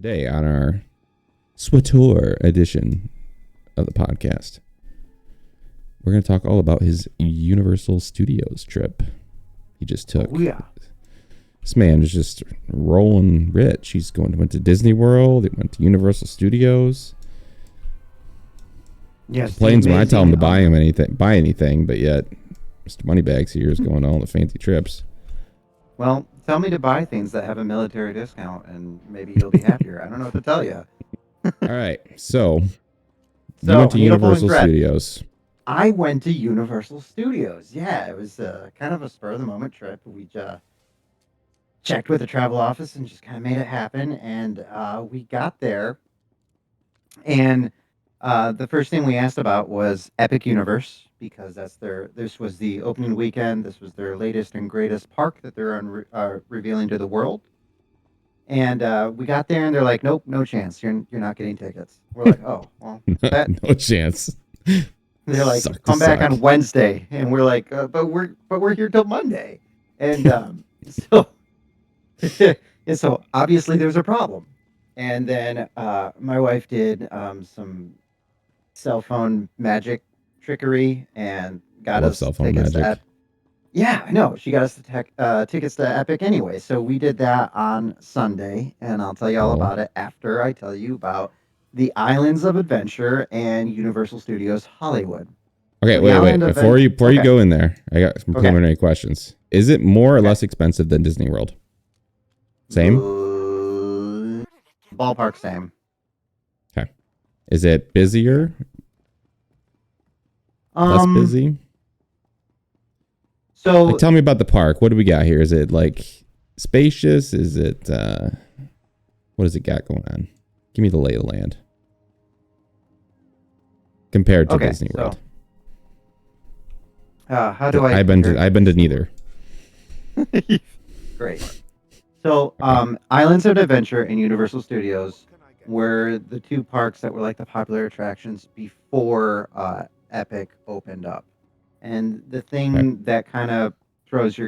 Today on our SWTOR edition of the podcast, we're going to talk all about his Universal Studios trip he just took. Oh, yeah. This man is just rolling rich. He's went to Disney World. He went to Universal Studios. Yes. Complains when I tell him to buy anything, but yet Mr. Moneybags here is going on the fancy trips. Well, tell me to buy things that have a military discount, and maybe you'll be happier. I don't know what to tell you. All right, so you went to Universal Studios. I went to Universal Studios. Yeah, it was kind of a spur-of-the-moment trip. We checked with the travel office and just kind of made it happen. And we got there, and the first thing we asked about was Epic Universe, because this was the opening weekend. This was their latest and greatest park that they're revealing to the world. And we got there, and they're like, "Nope, no chance. You're not getting tickets." We're like, "Oh, well, no chance." They're like, "Come back on Wednesday," and we're like, "But we're here till Monday," and so and so obviously there's a problem. And then my wife did some cell phone magic trickery and got us cell phone tickets magic. Yeah, I know. She got us the tickets to Epic anyway. So we did that on Sunday, and I'll tell you all about it after I tell you about the Islands of Adventure and Universal Studios Hollywood. Okay, So wait. Before you go in there, I got some preliminary questions. Is it more or less expensive than Disney World? Same? Ballpark same. Okay. Is it busier? Less busy? So tell me about the park. What do we got here? Is it like spacious? Is it what does it got going on? Give me the lay of the land compared to Disney World. How do I? I've been to neither. Great. So, Islands of Adventure and Universal Studios were the two parks that were like the popular attractions before Epic opened up. And the thing that kind of throws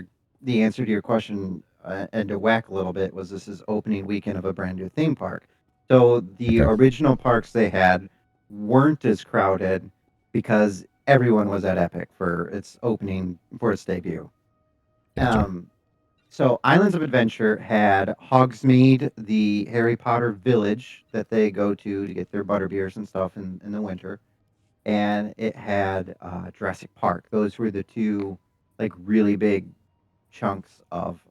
the answer to your question into whack a little bit was this is opening weekend of a brand new theme park. So the original parks they had weren't as crowded because everyone was at Epic for its debut. Gotcha. So Islands of Adventure had Hogsmeade, the Harry Potter village that they go to get their butterbeers and stuff in the winter. And it had Jurassic Park. Those were the two like really big chunks of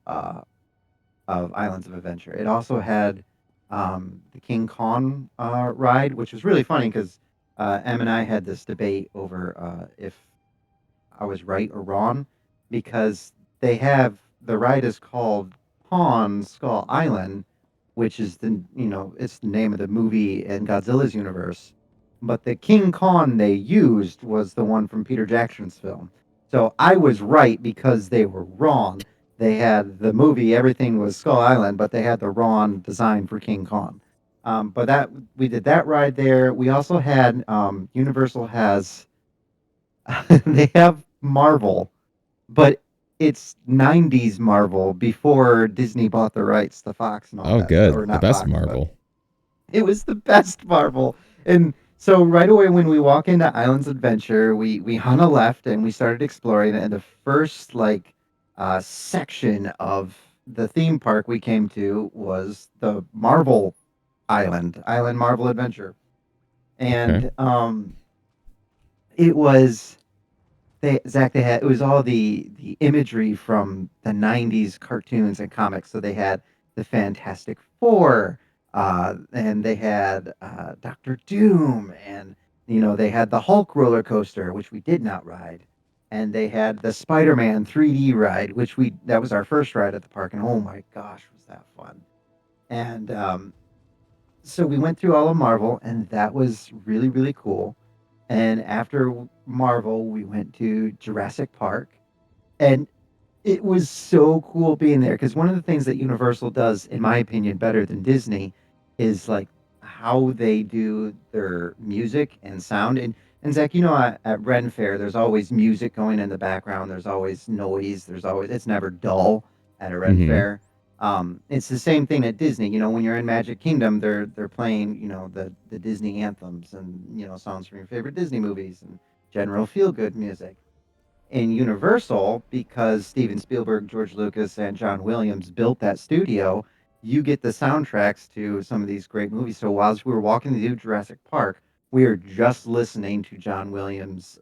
Islands of Adventure. It also had the King Kong ride, which was really funny because Em and I had this debate over if I was right or wrong, because the ride is called Pawn Skull Island, which is it's the name of the movie in Godzilla's universe. But the King Kong they used was the one from Peter Jackson's film. So I was right because they were wrong. They had the movie, everything was Skull Island, but they had the wrong design for King Kong. But we did that ride there. We also had Universal has they have Marvel, but it's 90s Marvel before Disney bought the rights to Fox and all that. Oh, good. Or not the best Fox, Marvel. It was the best Marvel. And so right away when we walk into Islands Adventure, we hung a left and we started exploring it. And the first section of the theme park we came to was the Marvel Island Marvel Adventure. And it was it was all the imagery from the 90s cartoons and comics. So they had the Fantastic Four, and they had Doctor Doom, and they had the Hulk roller coaster, which we did not ride, and they had the Spider-Man 3D ride, which that was our first ride at the park, and oh my gosh, was that fun. And so we went through all of Marvel, and that was really, really cool. And after Marvel, we went to Jurassic Park, and it was so cool being there because one of the things that Universal does, in my opinion, better than Disney is like how they do their music and sound. And Zach, at Ren Fair, there's always music going in the background. There's always noise. It's never dull at a Ren Fair. It's the same thing at Disney. When you're in Magic Kingdom, they're playing, the Disney anthems and songs from your favorite Disney movies and general feel good music. In Universal, because Steven Spielberg, George Lucas, and John Williams built that studio, you get the soundtracks to some of these great movies. So whilst we were walking through Jurassic Park, we are just listening to John Williams'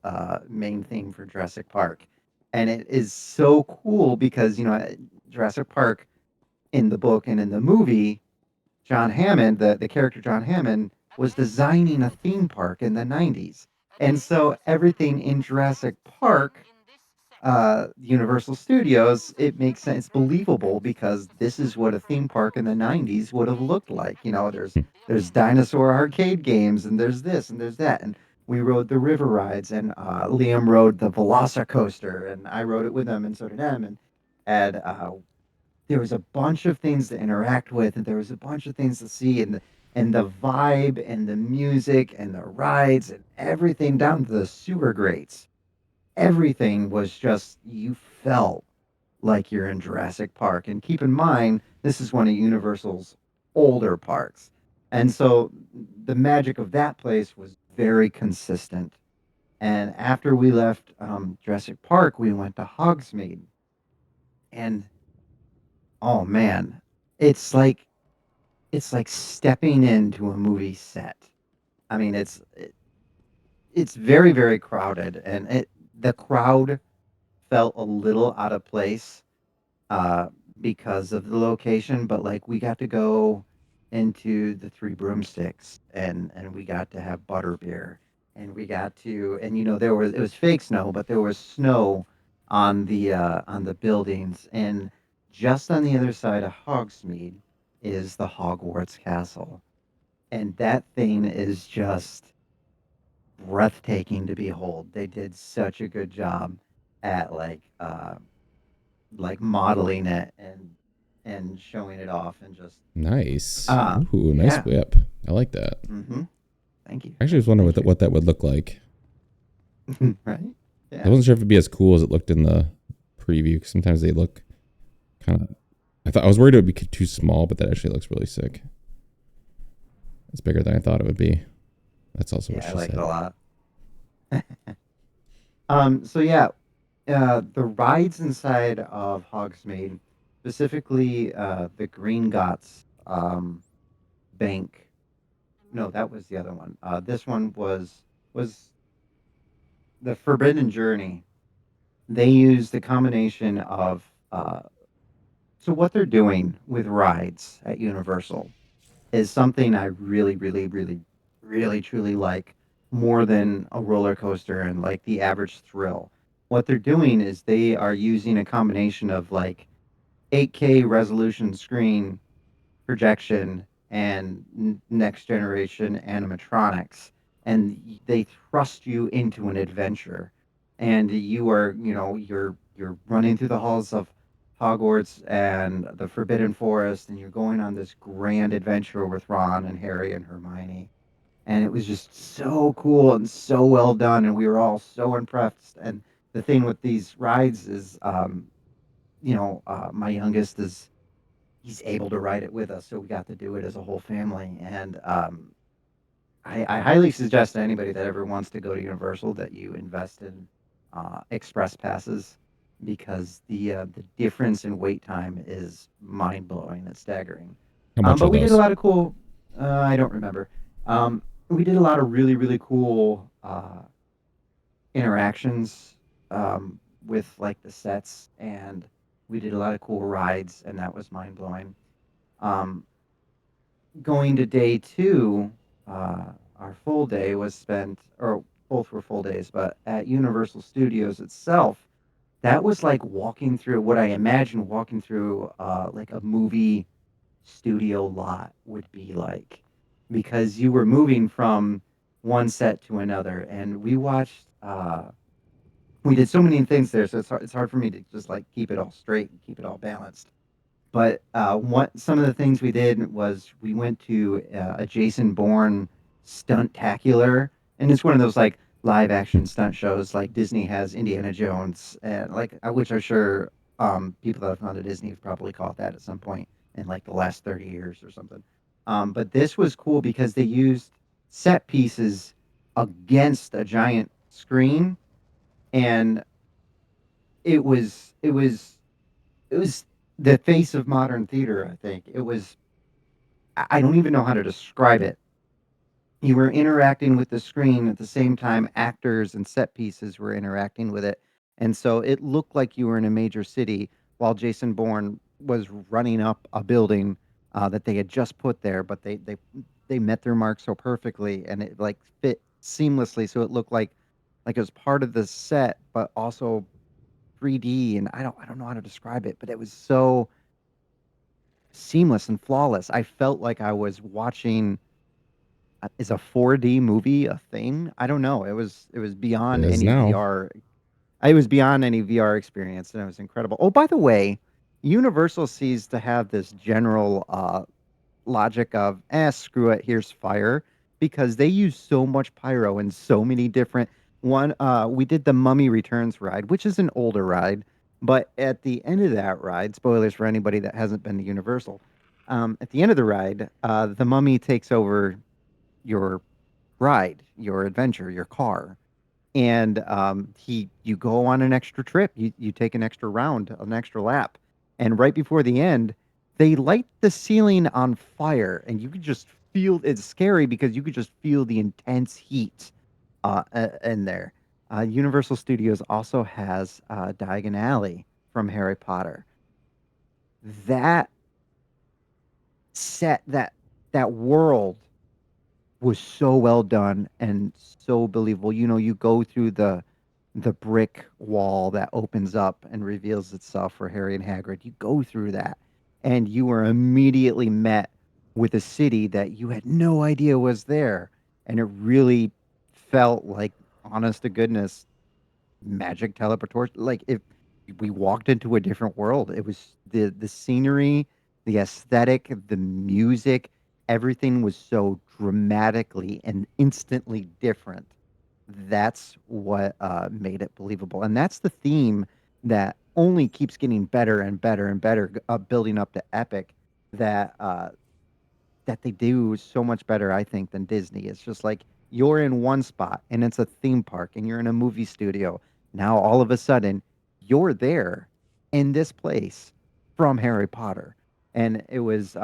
main theme for Jurassic Park. And it is so cool because, Jurassic Park in the book and in the movie, John Hammond, the character John Hammond, was designing a theme park in the 90s. And so everything in Jurassic Park, Universal Studios, it makes sense. It's believable because this is what a theme park in the 90s would have looked like. There's dinosaur arcade games and there's this and there's that. And we rode the river rides and Liam rode the Velocicoaster and I rode it with him and so did Em. And there was a bunch of things to interact with and there was a bunch of things to see and the vibe and the music and the rides and everything down to the sewer grates. Everything was just, you felt like you're in Jurassic Park. And keep in mind, this is one of Universal's older parks. And so the magic of that place was very consistent. And after we left Jurassic Park, we went to Hogsmeade. And oh man, it's like it's like stepping into a movie set. I mean, it's very very crowded, and the crowd felt a little out of place uh, because of the location. But like we got to go into the Three Broomsticks, and we got to have butterbeer, and we got to, and it was fake snow, but there was snow on the buildings, and just on the other side of Hogsmeade is the Hogwarts Castle, and that thing is just breathtaking to behold. They did such a good job at like modeling it and showing it off and just Nice. Ooh, nice yeah. whip. I like that. Thank you. I actually was wondering Thank you. what that would look like. Right? I Yeah. wasn't sure if it'd be as cool as it looked in the preview. 'Cause sometimes they look kind of. I was worried it would be too small, but that actually looks really sick. It's bigger than I thought it would be. That's also what Yeah, I she like it said. a lot. So yeah, the rides inside of Hogsmeade, specifically the Green Gots bank. No, that was the other one. This one was the Forbidden Journey. They used the combination of so what they're doing with rides at Universal is something I really, really, really, really, truly like more than a roller coaster and like the average thrill. What they're doing is they are using a combination of like 8K resolution screen projection and next generation animatronics, and they thrust you into an adventure, and you are, you're running through the halls of Hogwarts and the Forbidden Forest, and you're going on this grand adventure with Ron and Harry and Hermione. And it was just so cool and so well done, and we were all so impressed. And the thing with these rides is, my youngest is he's able to ride it with us, so we got to do it as a whole family. And I highly suggest to anybody that ever wants to go to Universal that you invest in express passes because the difference in wait time is mind blowing. It's staggering. How much But are we did a those? lot of cool. I don't remember. We did a lot of really really cool interactions with like the sets, and we did a lot of cool rides, and that was mind blowing. Um, Going to day two, our full day was spent, or both were full days, but at Universal Studios itself, that was like walking through what I imagine walking through like a movie studio lot would be like, because you were moving from one set to another, and we watched. We did so many things there, so it's hard for me to just like keep it all straight and keep it all balanced. But what some of the things we did was we went to a Jason Bourne stuntacular, and it's one of those like live Hmm. action stunt shows like Disney has Indiana Jones and like which are sure People that have gone to Disney have probably caught that at some point in like the last 30 years or something. But this was cool because they used set pieces against a giant screen, and it was the face of modern theater. I think it was. I don't even know how to describe it. You were interacting with the screen at the same time actors and set pieces were interacting with it. And so it looked like you were in a major city while Jason Bourne was running up a building that they had just put there, but they met their mark so perfectly and it like fit seamlessly. So it looked like it was part of the set, but also 3D. And I don't know how to describe it, but it was so seamless and flawless. I felt like I was watching is a 4D movie a thing? I don't know. It was It beyond is any now. VR. It was beyond any VR experience, and it was incredible. Oh, by the way, Universal seems to have this general logic of, screw it, here's fire, because they use so much pyro in so many different. We did the Mummy Returns ride, which is an older ride, but at the end of that ride, spoilers for anybody that hasn't been to Universal. At the end of the ride, the mummy takes over your ride, your adventure, your car. And you go on an extra trip. You take an extra round, an extra lap. And right before the end, they light the ceiling on fire, and you could just feel it's scary because you could just feel the intense heat in there. Universal Studios also has Diagon Alley from Harry Potter. That that world was so well done and so believable. You go through the brick wall that opens up and reveals itself for Harry and Hagrid. You go through that, and you are immediately met with a city that you had no idea was there, and it really felt like, honest to goodness, magic teleportation. Like if we walked into a different world, it was the scenery, the aesthetic, the music, everything was so dramatically and instantly different. That's what made it believable, and that's the theme that only keeps getting better and better and better, building up to epic. That they do so much better, I think, than Disney. It's just like you're in one spot and it's a theme park and you're in a movie studio. Now all of a sudden you're there in this place from Harry Potter. And it was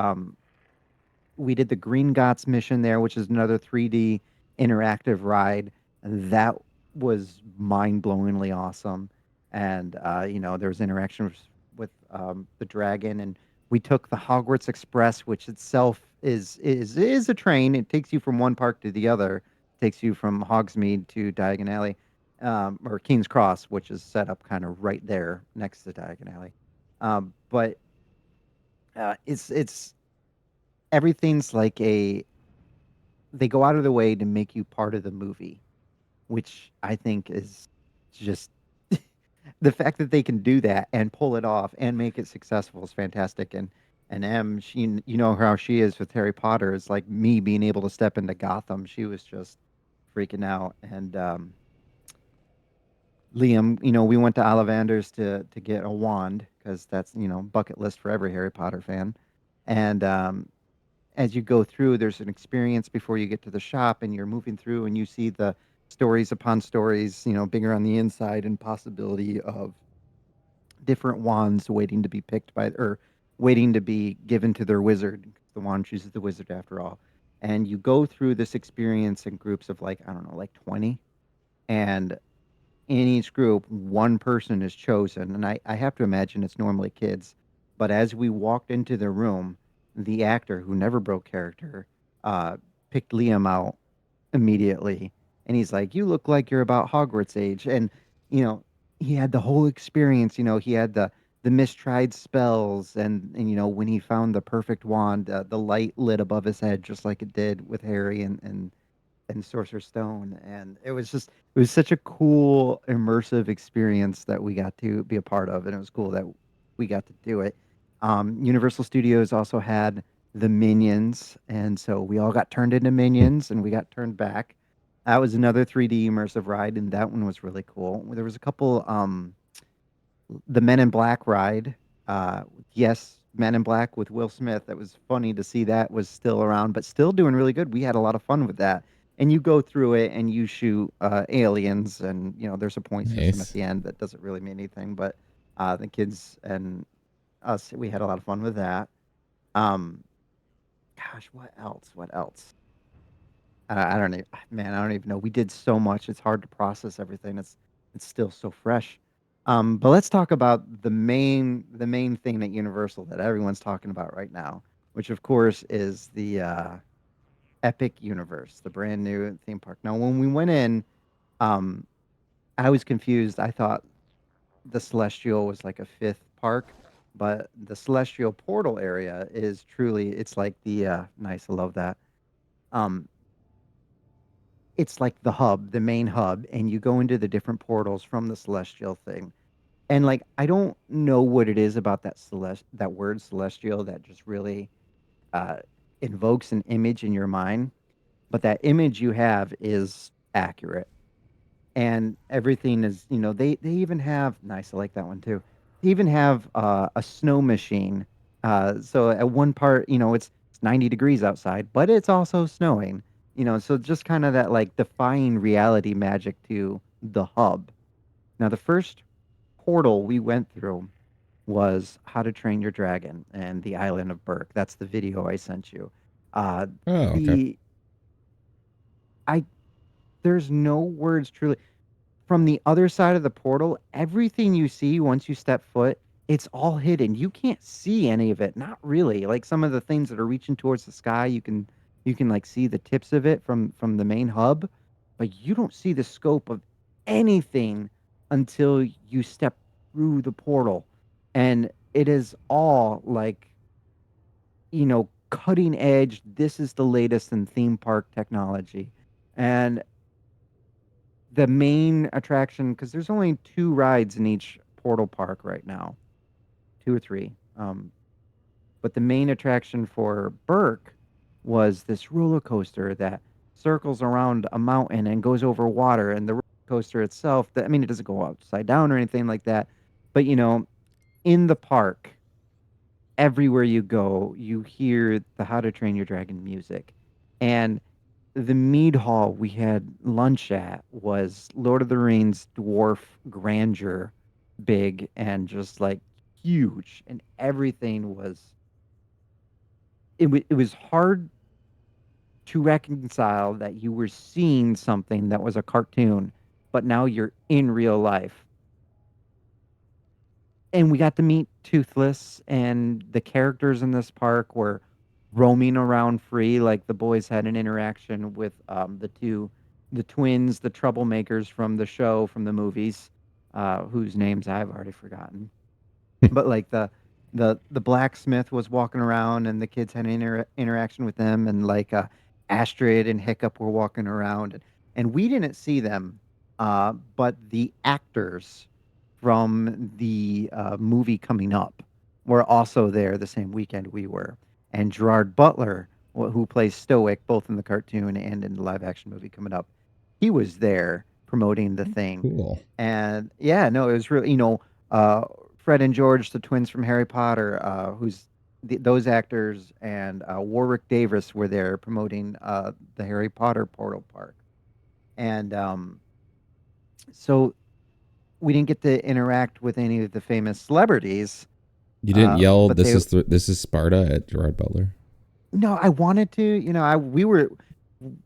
we did the Green Gots mission there, which is another 3D interactive ride. That was mind-blowingly awesome. And there was interactions with the dragon, and we took the Hogwarts Express, which itself is a train. It takes you from one park to the other. It takes you from Hogsmeade to Diagon Alley, or King's Cross, which is set up kind of right there next to Diagon Alley. But it's everything's like they go out of the way to make you part of the movie, which I think is just the fact that they can do that and pull it off and make it successful is fantastic. And she, how she is with Harry Potter, is like me being able to step into Gotham. She was just freaking out. And Liam, we went to Ollivander's to get a wand because that's bucket list for every Harry Potter fan. And as you go through, there's an experience before you get to the shop, and you're moving through, and you see the stories upon stories, bigger on the inside, and possibility of different wands waiting to be picked by, or waiting to be given to their wizard. The wand chooses the wizard after all. And you go through this experience in groups of like, I don't know, like 20. And in each group, one person is chosen. And I have to imagine it's normally kids. But as we walked into the room, the actor who never broke character picked Liam out immediately. And he's like, "You look like you're about Hogwarts age." And, you know, he had the whole experience. He had the mistried spells. And when he found the perfect wand, the light lit above his head, just like it did with Harry and Sorcerer's Stone. And it was such a cool, immersive experience that we got to be a part of. And it was cool that we got to do it. Universal Studios also had the Minions. And so we all got turned into Minions and we got turned back. That was another 3D immersive ride. And that one was really cool. There was a couple The Men in Black ride. Yes, Men in Black with Will Smith. That was funny to see that was still around, but still doing really good. We had a lot of fun with that. And you go through it and you shoot aliens, and there's a point system at Nice. the end that doesn't really mean anything. But the kids and us, we had a lot of fun with that. Um, Gosh, what else? What else? I don't even, man, I don't even know. We did so much. It's hard to process everything. It's still so fresh. But let's talk about the main thing at Universal that everyone's talking about right now, which of course is the Epic Universe, the brand new theme park. Now, when we went in, um, I was confused. I thought the Celestial was like a fifth park, but the Celestial Portal area is truly, it's like the nice. I love that. Um, it's like the hub, the main hub, and you go into the different portals from the celestial thing. And like I don't know what it is about that word celestial that just really uh invokes an image in your mind, but that image you have is accurate. And everything is, they even have nice, I like that one too. They even have a snow machine. So at one part, it's 90 degrees outside, but it's also snowing. So just kind of that like defying reality magic to the hub. Now the first portal we went through was How to Train Your Dragon and the Island of Berk. That's the video I sent you. Uh Oh, okay. the I There's no words truly. From the other side of the portal, everything you see once you step foot, it's all hidden. You can't see any of it. Not really. Like some of the things that are reaching towards the sky, you can like see the tips of it from the main hub, but you don't see the scope of anything until you step through the portal. And it is all like, cutting edge. This is the latest in theme park technology. And the main attraction, because there's only two rides in each portal park right now, two or three. But the main attraction for Burke was this roller coaster that circles around a mountain and goes over water. And the roller coaster itself, I mean, it doesn't go upside down or anything like that. But, in the park, everywhere you go, you hear the How to Train Your Dragon music. And the mead hall we had lunch at was Lord of the Rings dwarf grandeur, big and just like huge, and everything was. It was hard to reconcile that you were seeing something that was a cartoon, but now you're in real life. And we got to meet Toothless, and the characters in this park were roaming around free. Like the boys had an interaction with the twins, the troublemakers from the show, from the movies, whose names I've already forgotten. But like the blacksmith was walking around, and the kids had an interaction with them, and like Astrid and Hiccup were walking around, and we didn't see them, but the actors from the movie coming up were also there the same weekend we were, and Gerard Butler, who plays Stoic both in the cartoon and in the live action movie coming up, he was there promoting the thing. Cool. And yeah, no, it was really, uh, Fred and George, the twins from Harry Potter, those actors, and Warwick Davis were there promoting the Harry Potter Portal Park. And so we didn't get to interact with any of the famous celebrities, You didn't yell, but they. this is Sparta" at Gerard Butler. No, I wanted to.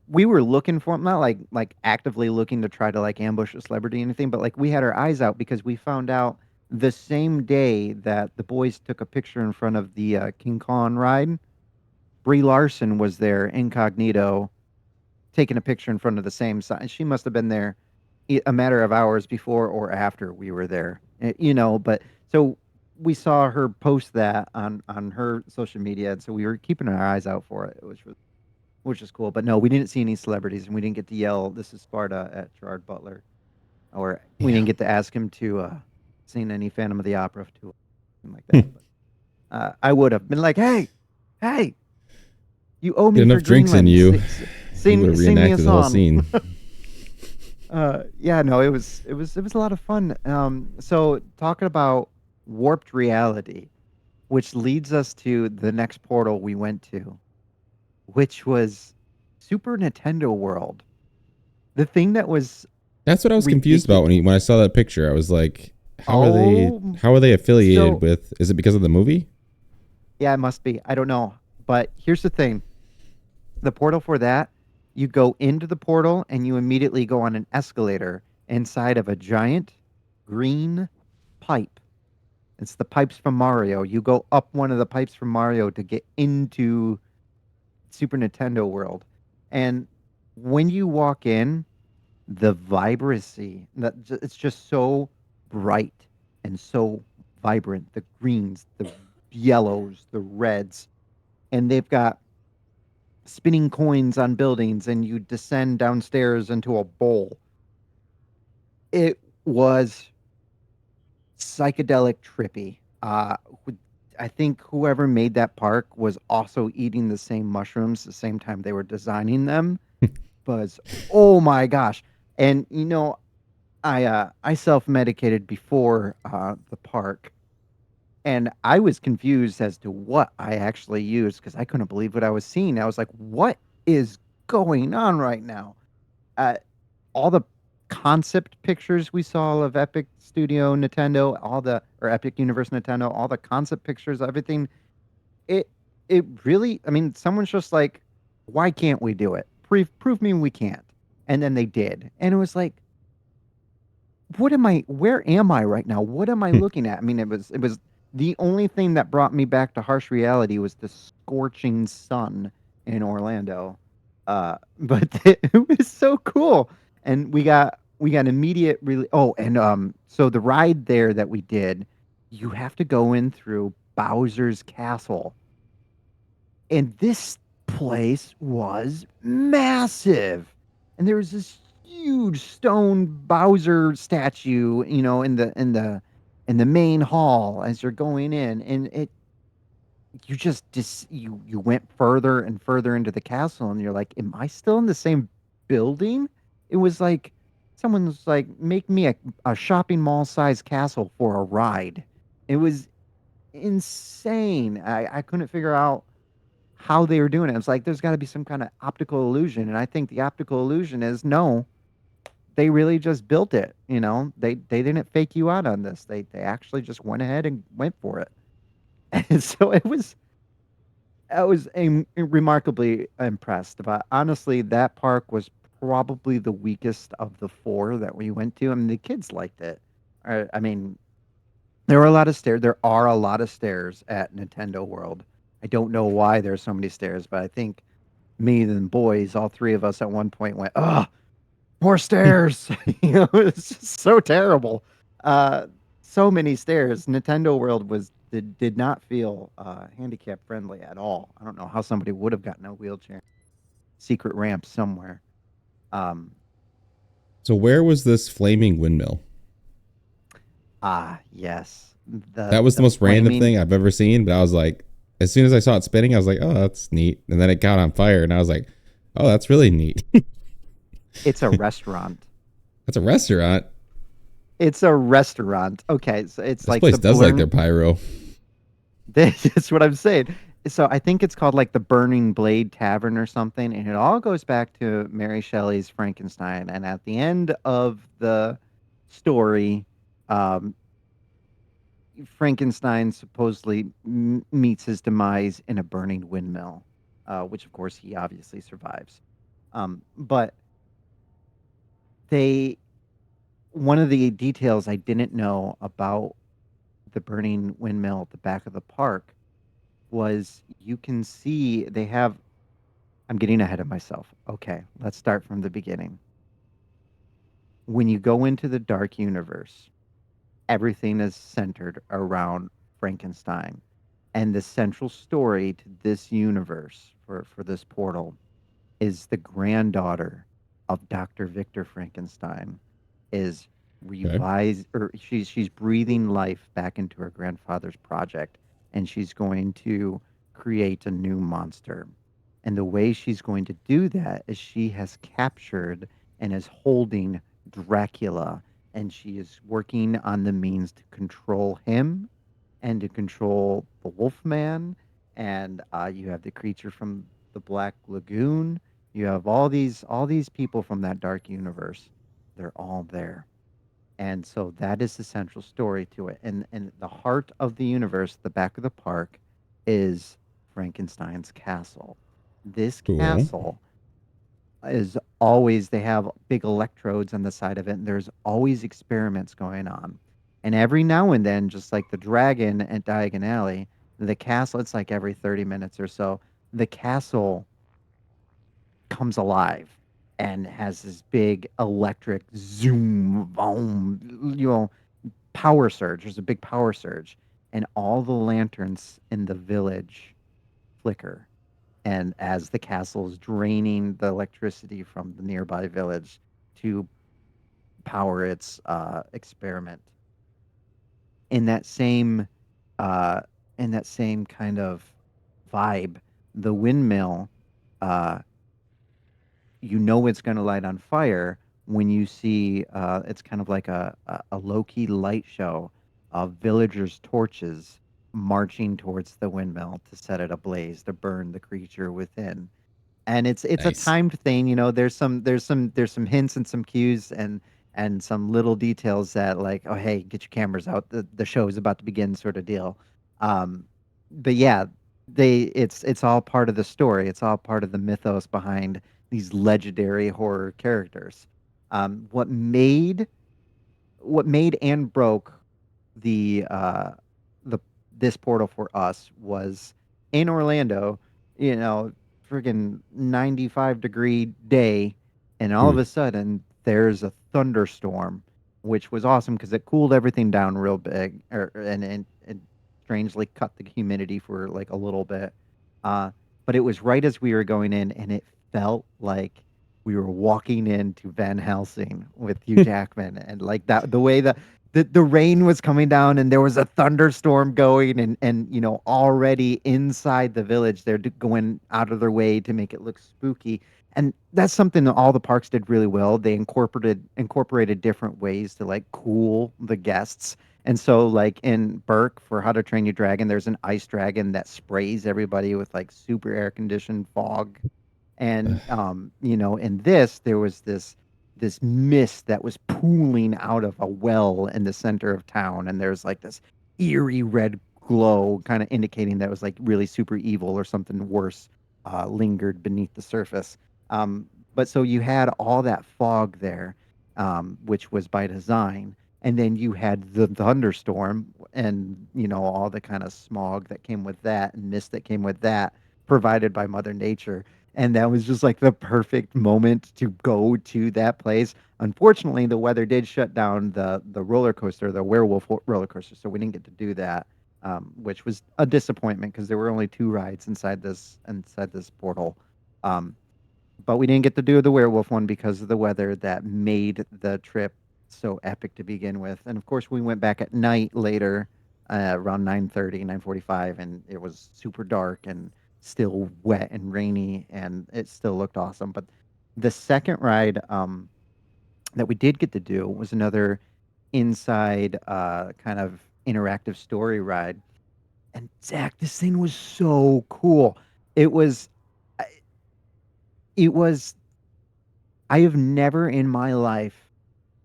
We were looking for him, not like actively looking to try to like ambush a celebrity or anything, but like we had our eyes out because we found out the same day that the boys took a picture in front of the King Kong ride. Brie Larson was there incognito taking a picture in front of the same sign. She must have been there a matter of hours before or after we were there. But so we saw her post that on her social media, and so we were keeping our eyes out for it, which is cool. But no, we didn't see any celebrities, and we didn't get to yell "This is Sparta" at Gerard Butler, or we didn't Damn. get to ask him to sing any Phantom of the Opera to us, something like that. But I would have been like, hey, you owe Get me for enough drinks in Greenland. you. You would Sing have sing me a reenacted the whole song. scene. Yeah, no, it was a lot of fun. So talking about warped reality, which leads us to the next portal we went to, which was Super Nintendo World. The thing that was That's what I was confused ridiculous. about when I saw that picture. I was like, Oh, how are they affiliated so with? Is it because of the movie? yeah, it must be. I don't know. But here's the thing. The portal for that, you go into the portal and you immediately go on an escalator inside of a giant green pipe. It's the pipes from Mario. You go up one of the pipes from Mario to get into Super Nintendo World. And when you walk in, the vibrancy, it's just so bright and so vibrant. The greens, the yellows, the reds, and they've got spinning coins on buildings, and you descend downstairs into a bowl. It was psychedelic trippy. I think whoever made that park was also eating the same mushrooms the same time they were designing them. Was oh my gosh! And I self medicated before the park, and I was confused as to what I actually used because I couldn't believe what I was seeing. I was like, "What is going on right now?" Uh, all the concept pictures we saw of Epic Studio Nintendo, or Epic Universe Nintendo, all the concept pictures, everything. It it really, I mean, someone's just like, why can't we do it? Prove me we can't. And then they did. And it was like, where am I right now? What am I looking at? I mean, it was the only thing that brought me back to harsh reality was the scorching sun in Orlando. But it was so cool. And we got immediate really oh, and so the ride there that we did, you have to go in through Bowser's Castle. And this place was massive. And there was this huge stone Bowser statue, in the main hall as you're going in, and you you went further and further into the castle, and you're like, am I still in the same building? It was like someone's like, make me a shopping mall size castle for a ride. It was insane. I couldn't figure out how they were doing it. It's like there's got to be some kind of optical illusion, and I think the optical illusion is no, they really just built it. They didn't fake you out on this. They actually just went ahead and went for it. And so I was remarkably impressed. But honestly, that park was probably the weakest of the four that we went to. I mean, the kids liked it. I mean, there were a lot of stairs. There are a lot of stairs at Nintendo World. I don't know why there's so many stairs, but I think me and boys, all three of us at one point went, "Oh, more stairs!" It's just so terrible. Uh, so many stairs. Nintendo World did not feel handicap friendly at all. I don't know how somebody would have gotten a wheelchair. Secret ramp somewhere. Um, So where was this flaming windmill? yes, That was the the most random flaming. thing I've ever seen. But I was like, as soon as I saw it spinning, I was like, oh, that's neat. And then it got on fire, and I was like, oh, that's really neat. It's a restaurant. That's a restaurant. It's a restaurant. Okay, so it's This like place the does like their burn. pyro. That's what I'm saying. So I think it's called like the Burning Blade Tavern or something, and it all goes back to Mary Shelley's Frankenstein. And at the end of the story, um, Frankenstein supposedly meets his demise in a burning windmill, which of course he obviously survives. But they one of the details I didn't know about the burning windmill at the back of the park was you can see they have. I'm getting ahead of myself. Okay, let's start from the beginning. When you go into the dark universe, everything is centered around Frankenstein. And the central story to this universe for this portal is the granddaughter of Dr. Victor Frankenstein is Okay. revised, or she's breathing life back into her grandfather's project, and she's going to create a new monster. And the way she's going to do that is she has captured and is holding Dracula, and she is working on the means to control him and to control the Wolfman. And you have the creature from the Black Lagoon. You have all these people from that dark universe. They're all there. And so that is the central story to it. And the heart of the universe, the back of the park, is Frankenstein's castle. This Cool. castle is always, they have big electrodes on the side of it, and there's always experiments going on. And every now and then, just like the dragon at Diagon Alley, the castle, it's like every 30 minutes or so, the castle comes alive and has this big electric zoom, boom, power surge. There's a big power surge, and all the lanterns in the village flicker. And as the castle is draining the electricity from the nearby village to power its experiment, in that same uh, in that same kind of vibe, the windmill, uh, it's going to light on fire when you see it's kind of like a low key light show of villagers' torches marching towards the windmill to set it ablaze to burn the creature within. And it's a Nice. timed thing. There's some hints and some cues and some little details that, like, oh hey, get your cameras out, the show is about to begin, sort of deal. um but yeah, it's all part of the story. It's all part of the mythos behind these legendary horror characters. What made and broke the the this portal for us was in Orlando, you know, friggin' 95-degree day, and all of Ooh, a sudden there's a thunderstorm, which was awesome because it cooled everything down real big, and strangely cut the humidity for like a little bit. Uh, but it was right as we were going in, and it felt like we were walking into Van Helsing with Hugh Jackman, and like that, the way the rain was coming down and there was a thunderstorm going, and already inside the village they're going out of their way to make it look spooky. And that's something that all the parks did really well. They incorporated different ways to like cool the guests. And so, like in Burke for How to Train Your Dragon, there's an ice dragon that sprays everybody with like super air conditioned fog. And in this there was this mist that was pooling out of a well in the center of town, and there's like this eerie red glow kind of indicating that it was like really super evil or something worse lingered beneath the surface. But so you had all that fog there, which was by design, and then you had the thunderstorm, and all the kind of smog that came with that and mist that came with that, provided by Mother Nature. And that was just like the perfect moment to go to that place. Unfortunately, the weather did shut down the roller coaster, the werewolf roller coaster, so we didn't get to do that, which was a disappointment because there were only two rides inside this portal. Um, but we didn't get to do the werewolf one because of the weather that made the trip so epic to begin with. And of course, we went back at night later, around 9:30, 9:45, and it was super dark and still wet and rainy, and it still looked awesome. But the second ride that we did get to do was another inside kind of interactive story ride. And Zach, this thing was so cool. It was, I- it was I have never in my life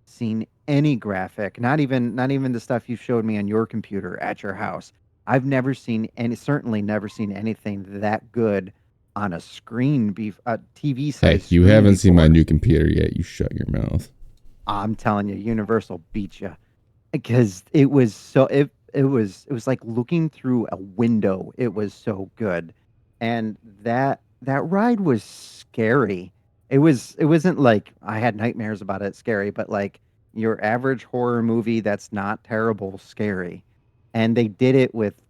seen any graphic, not even the stuff you showed me on your computer at your house. I've never seen any, certainly never seen anything that good on a screen, a TV hey, size you screen haven't seen my before. new computer yet. You shut your mouth. I'm telling you, Universal beat you because it was like looking through a window. It was so good. And that ride was scary. It wasn't like I had nightmares about it scary, but like your average horror movie that's not terrible scary. And they did it with,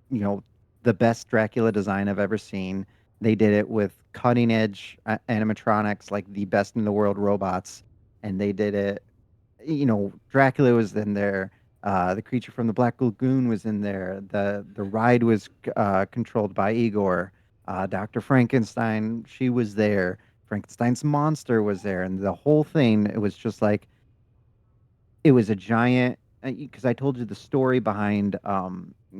you know the best Dracula design I've ever seen. They did it with cutting edge animatronics, like the best in the world robots. And they did it, Dracula was in there. The creature from the Black Lagoon was in there. The ride was controlled by Igor. Dr. Frankenstein, she was there. Frankenstein's monster was there, and the whole thing. It was just like it was a giant, because I told you the story behind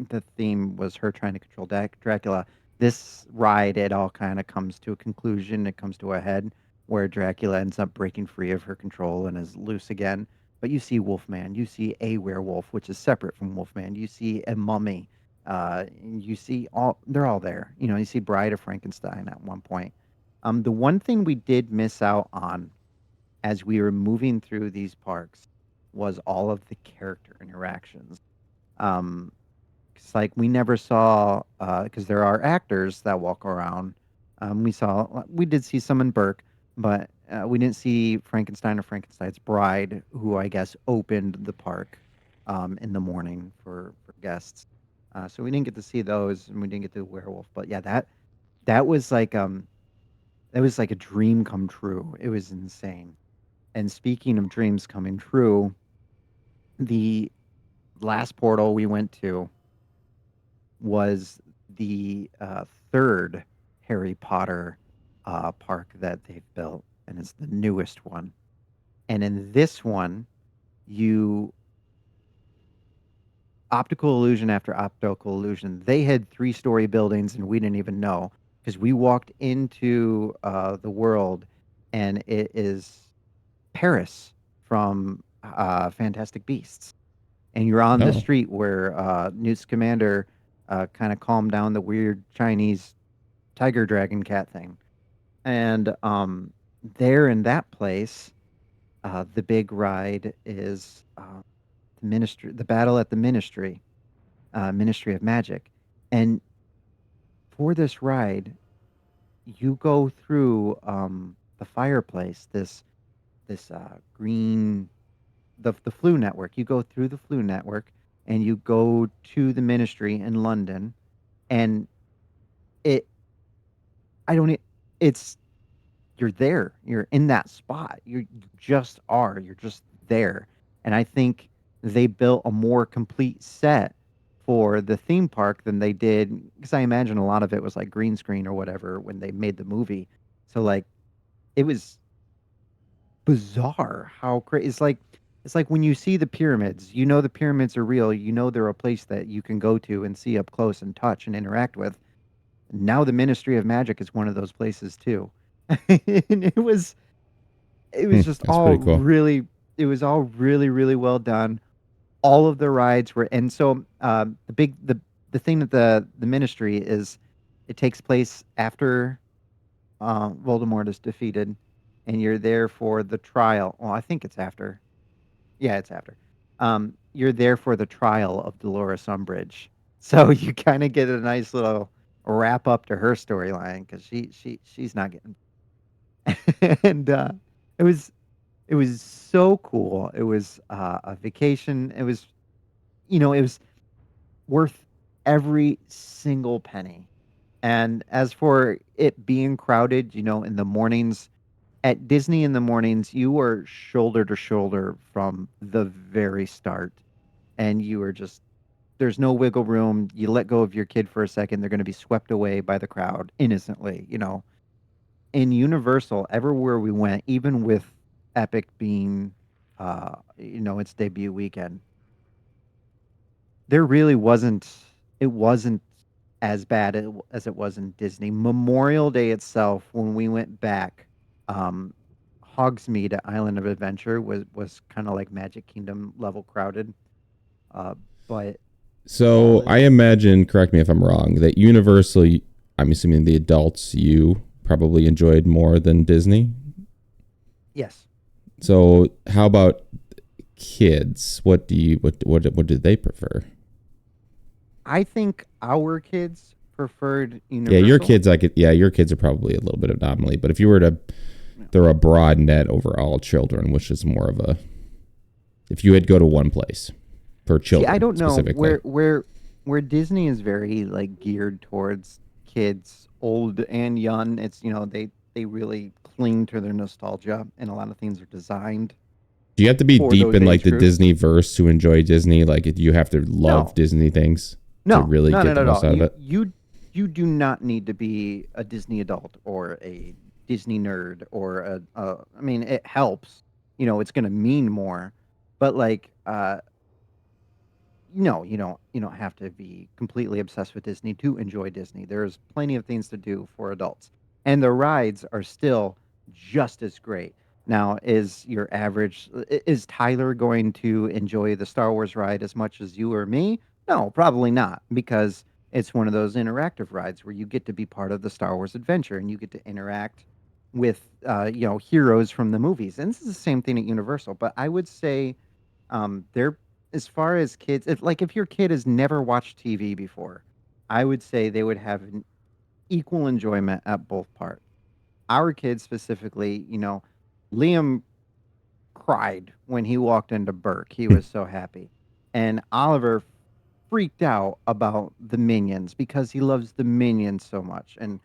the theme was her trying to control Dracula. This ride, it all kind of comes to a conclusion. It comes to a head where Dracula ends up breaking free of her control and is loose again. But you see Wolfman, you see a werewolf, which is separate from Wolfman. You see a mummy. You see all they're all there. You know, you see Bride of Frankenstein at one point. The one thing we did miss out on as we were moving through these parks was all of the character interactions. Um, it's like we never saw because there are actors that walk around. We did see some in Burke, but we didn't see Frankenstein or Frankenstein's Bride, who I guess opened the park in the morning for guests. So we didn't get to see those, and we didn't get to the werewolf. But yeah, that was that was like a dream come true. It was insane. And speaking of dreams coming true, the last portal we went to was the third Harry Potter park that they've built, and it's the newest one. And in this one, you optical illusion after optical illusion. They had three-story buildings, and we didn't even know because we walked into the world, and it is Paris from Fantastic Beasts. And you're on the Oh, street where Newt Scamander kind of calmed down the weird Chinese tiger dragon cat thing. And there in that place, the big ride is the ministry, the battle at the ministry, Ministry of Magic. And for this ride, you go through the fireplace, this green the flu network. You go through the flu network and you go to the ministry in London, and it I don't e- it's you're there. You're in that spot. You just are. You're just there. And I think they built a more complete set for the theme park than they did because I imagine a lot of it was like green screen or whatever when they made the movie. So like it was bizarre how crazy it's like when you see the pyramids, you know the pyramids are real, you know they're a place that you can go to and see up close and touch and interact with. Now the Ministry of Magic is one of those places too. And it was just that's all pretty cool. really it was all really really well done. All of the rides were and so the thing that the ministry is it takes place after Voldemort is defeated and you're there for the trial. Well, I think it's after. Yeah, it's after. You're there for the trial of Dolores Umbridge, so you kind of get a nice little wrap up to her storyline because she's not getting. And it was it was so cool. It was a vacation. It was it was worth every single penny. And as for it being crowded, in the mornings at Disney in the mornings, you were shoulder to shoulder from the very start. And you were just, there's no wiggle room. You let go of your kid for a second, they're going to be swept away by the crowd innocently. In Universal, everywhere we went, even with Epic being, its debut weekend, there really it wasn't as bad as it was in Disney. Memorial Day itself, when we went back, um, Hogsmeade at Island of Adventure was kind of like Magic Kingdom level crowded. Uh, but all So in I all, imagine, correct me if I'm wrong, that Universal, I'm assuming the adults you probably enjoyed more than Disney. yes, So how about kids? What did they prefer? I think our kids preferred Yeah, your Universal. kids, your kids are probably a little bit of anomaly. But if you were to Yeah. throw a broad net over all children, which is more of a, if you had go to one place for See, I children don't know specifically. where Disney is very like geared towards kids, old and young. It's they really cling to their nostalgia, and a lot of things are designed Do you have to be for deep those in like age the groups. Disney verse to enjoy Disney? Like, do you have to love No, Disney things to no, really get not the at most all. out of it? You do not need to be a Disney adult or a Disney nerd or I mean, it helps. It's going to mean more. But like, no, you don't have to be completely obsessed with Disney to enjoy Disney. There's plenty of things to do for adults. And the rides are still just as great. Now, is Tyler going to enjoy the Star Wars ride as much as you or me? No, probably not, because it's one of those interactive rides where you get to be part of the Star Wars adventure and you get to interact with heroes from the movies. And this is the same thing at Universal, but I would say they're as far as kids, if your kid has never watched TV before, I would say they would have an equal enjoyment at both parts. Our kids specifically, Liam cried when he walked into Burke. He was so happy. And Oliver freaked out about the Minions because he loves the Minions so much. And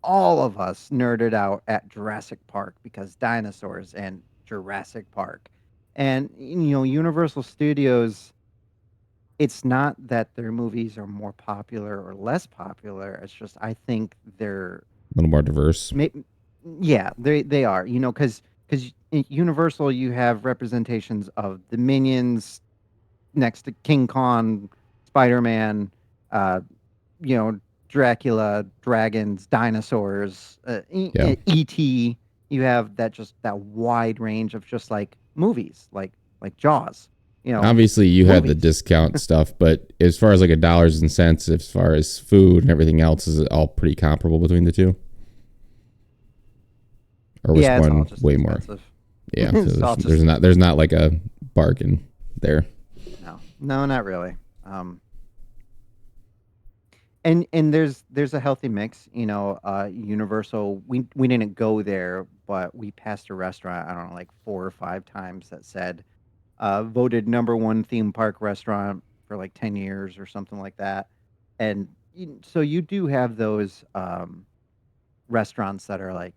all of us nerded out at Jurassic Park because dinosaurs and Jurassic Park. And Universal Studios, it's not that their movies are more popular or less popular. It's just I think they're A little more diverse. yeah, they are. Because Universal, you have representations of the Minions next to King Kong, Spider Man, uh, you know, Dracula, dragons, dinosaurs, Yeah. E.T. You have that wide range of just like movies, like Jaws. Obviously, you had the Movies. discount stuff, but as far as like a dollars and cents, as far as food and everything else, is it all pretty comparable between the two? Or was Yeah, it's all one just way more? expensive. Yeah, so It's all just there's not like a bargain there. no, not really. Um, and there's a healthy mix. Universal. We didn't go there, but we passed a restaurant. I don't know, like 4 or 5 times that said voted number one theme park restaurant for like 10 years or something like that. And so you do have those restaurants that are like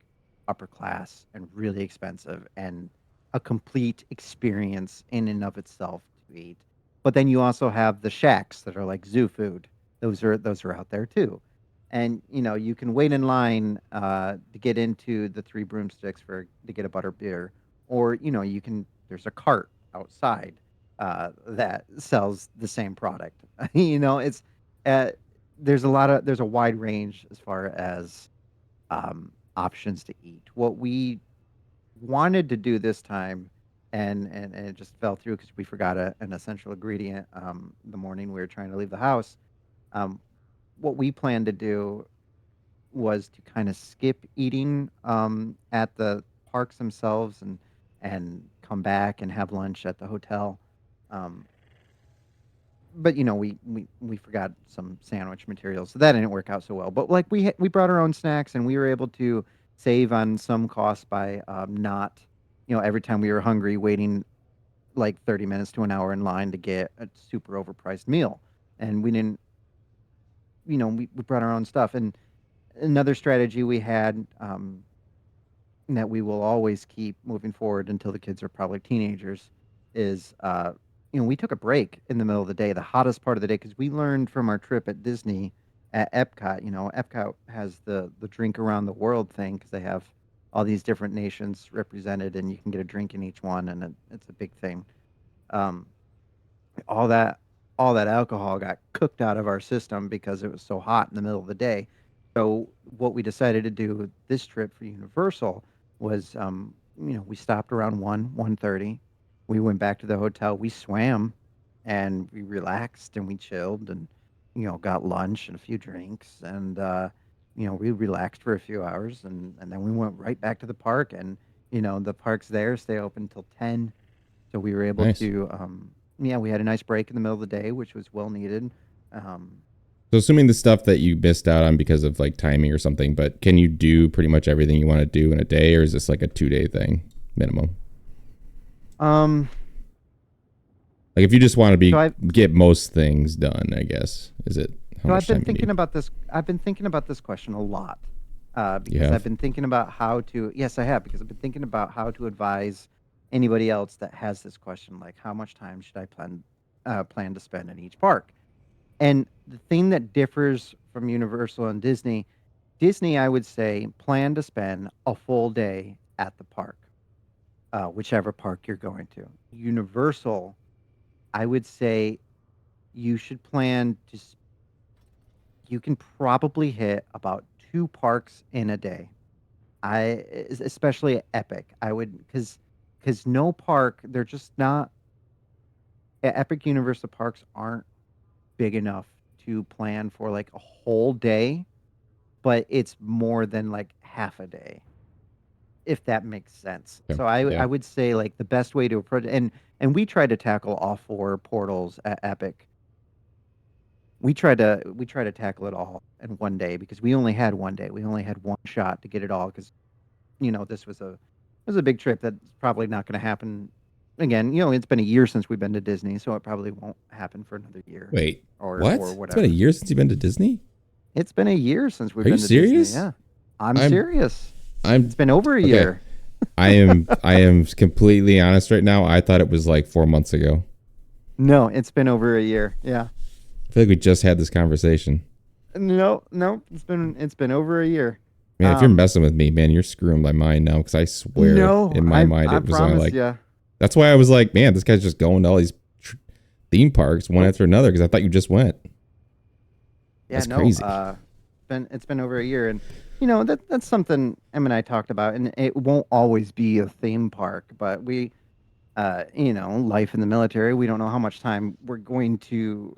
upper class and really expensive and a complete experience in and of itself to eat. But then you also have the shacks that are like zoo food. Those are out there too. And you can wait in line to get into the Three Broomsticks for to get a butter beer, or you can. There's a cart outside that sells the same product. It's uh, there's a wide range as far as options to eat. What we wanted to do this time, and it just fell through because we forgot an essential ingredient the morning we were trying to leave the house. Um, what we planned to do was to kind of skip eating at the parks themselves and come back and have lunch at the hotel. Um, but we forgot some sandwich materials, so that didn't work out so well. But like we brought our own snacks, and we were able to save on some costs by not, every time we were hungry, waiting like 30 minutes to an hour in line to get a super overpriced meal. And we didn't, we brought our own stuff. And another strategy we had that we will always keep moving forward until the kids are probably teenagers is we took a break in the middle of the day, the hottest part of the day, because we learned from our trip at Disney at Epcot. Epcot has the drink around the world thing because they have all these different nations represented, and you can get a drink in each one, and it's a big thing. um, all that all that alcohol got cooked out of our system because it was so hot in the middle of the day. So what we decided to do this trip for Universal was, we stopped around 1:30. We went back to the hotel. We swam, and we relaxed and we chilled and got lunch and a few drinks, and we relaxed for a few hours, and then we went right back to the park. And the parks there stay open till 10, so we were able Nice. to, yeah, we had a nice break in the middle of the day, which was well needed. Um, So assuming the stuff that you missed out on because of like timing or something, but can you do pretty much everything you want to do in a day, or is this like a 2 day thing minimum? um, Like if you just want to so be I get most things done, I guess is it how so I've much been time you thinking need? about this. I've been thinking about this question a lot You because I've have been thinking about how to. Yes, I have, because I've been thinking about how to advise anybody else that has this question, like how much time should I plan to spend in each park. And the thing that differs from Universal and Disney, I would say, plan to spend a full day at the park. whichever park you're going to. Universal, I would say you should plan to. You can probably hit about two parks in a day. Especially Epic. I would because no park, they're just not. Epic Universal parks aren't big enough to plan for like a whole day, but it's more than like half a day, if that makes sense. Okay. So I Yeah. would say like the best way to approach, and we tried to tackle all four portals at Epic. We try to tackle it all in one day because we only had one day. We only had one shot to get it all because this was a big trip that's probably not going to happen again. It's been a year since we've been to Disney, so it probably won't happen for another year Wait, or what? It's been a whatever. year since you've been to Disney? It's been a year since we've Are you been to Disney. serious? Yeah. I'm I'm serious. It's I'm been over a okay. year. I am completely honest right now. I thought it was like 4 months ago. No, it's been over a year. Yeah. I feel like we just had this conversation. No, no, it's been over a year. Man, if you're Um, messing with me, man, you're screwing my mind now because I swear no, in my I mind I it was only promise like. you. That's why I was like, man, this guy's just going to all these theme parks one Nope. after another because I thought you just went. Yeah, That's no. crazy. It's been over a year, and that's something Em and I talked about, and it won't always be a theme park, but life in the military, we don't know how much time we're going to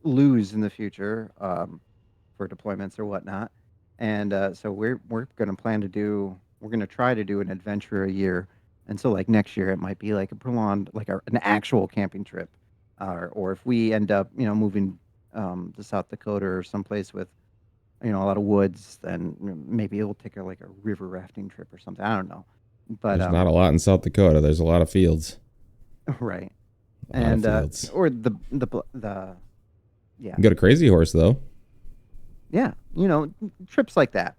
lose in the future for deployments or whatnot. And so we're going to we're going to try to do an adventure a year. And so like next year, it might be like a prolonged, like an actual camping trip. Or if we end up, moving to South Dakota or someplace with, a lot of woods, then maybe we'll take like a river rafting trip or something. I don't know. But, There's not a lot in South Dakota. There's a lot of fields. right. A lot of And, fields. or yeah. You got a crazy horse though. Yeah, trips like that.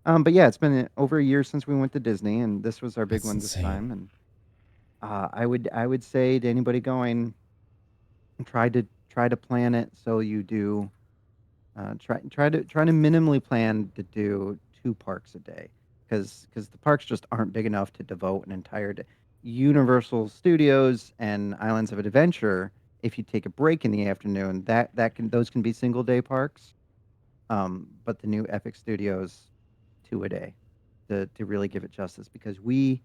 But yeah, it's been over a year since we went to Disney, and this was our big That's one this insane. time. And I would say to anybody going, try to plan it so you do try to minimally plan to do two parks a day because the parks just aren't big enough to devote an entire day. Universal Studios and Islands of Adventure, if you take a break in the afternoon, those can be single day parks. But the new Epic Studios, two a day, to really give it justice because we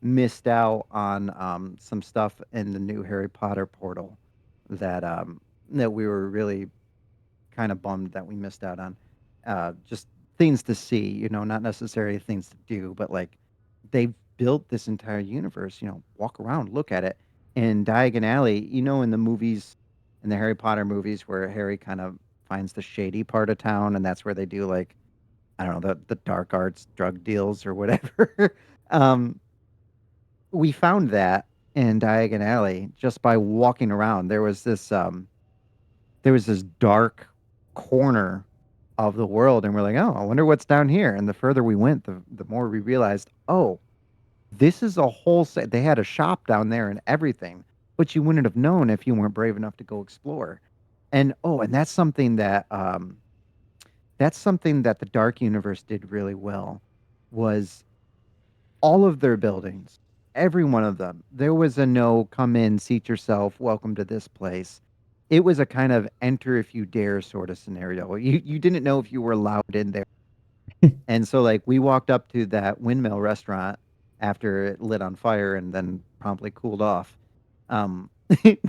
missed out on some stuff in the new Harry Potter portal that we were really kind of bummed that we missed out on. Just things to see, not necessarily things to do, but like they've built this entire universe. Walk around, look at it. In Diagon Alley, in the movies, in the Harry Potter movies, where Harry kind of finds the shady part of town, and that's where they do like I don't know the dark arts drug deals or whatever. um, we found that in Diagon Alley just by walking around. There was this dark corner of the world, and we're like, oh, I wonder what's down here. And the further we went, the more we realized, oh, this is a whole set. They had a shop down there and everything, but you wouldn't have known if you weren't brave enough to go explore. And and that's something that the Dark Universe did really well was all of their buildings, every one of them. There was a no come in, seat yourself, welcome to this place. It was a kind of enter if you dare sort of scenario. You didn't know if you were allowed in there. And so like we walked up to that windmill restaurant after it lit on fire and then promptly cooled off. Um,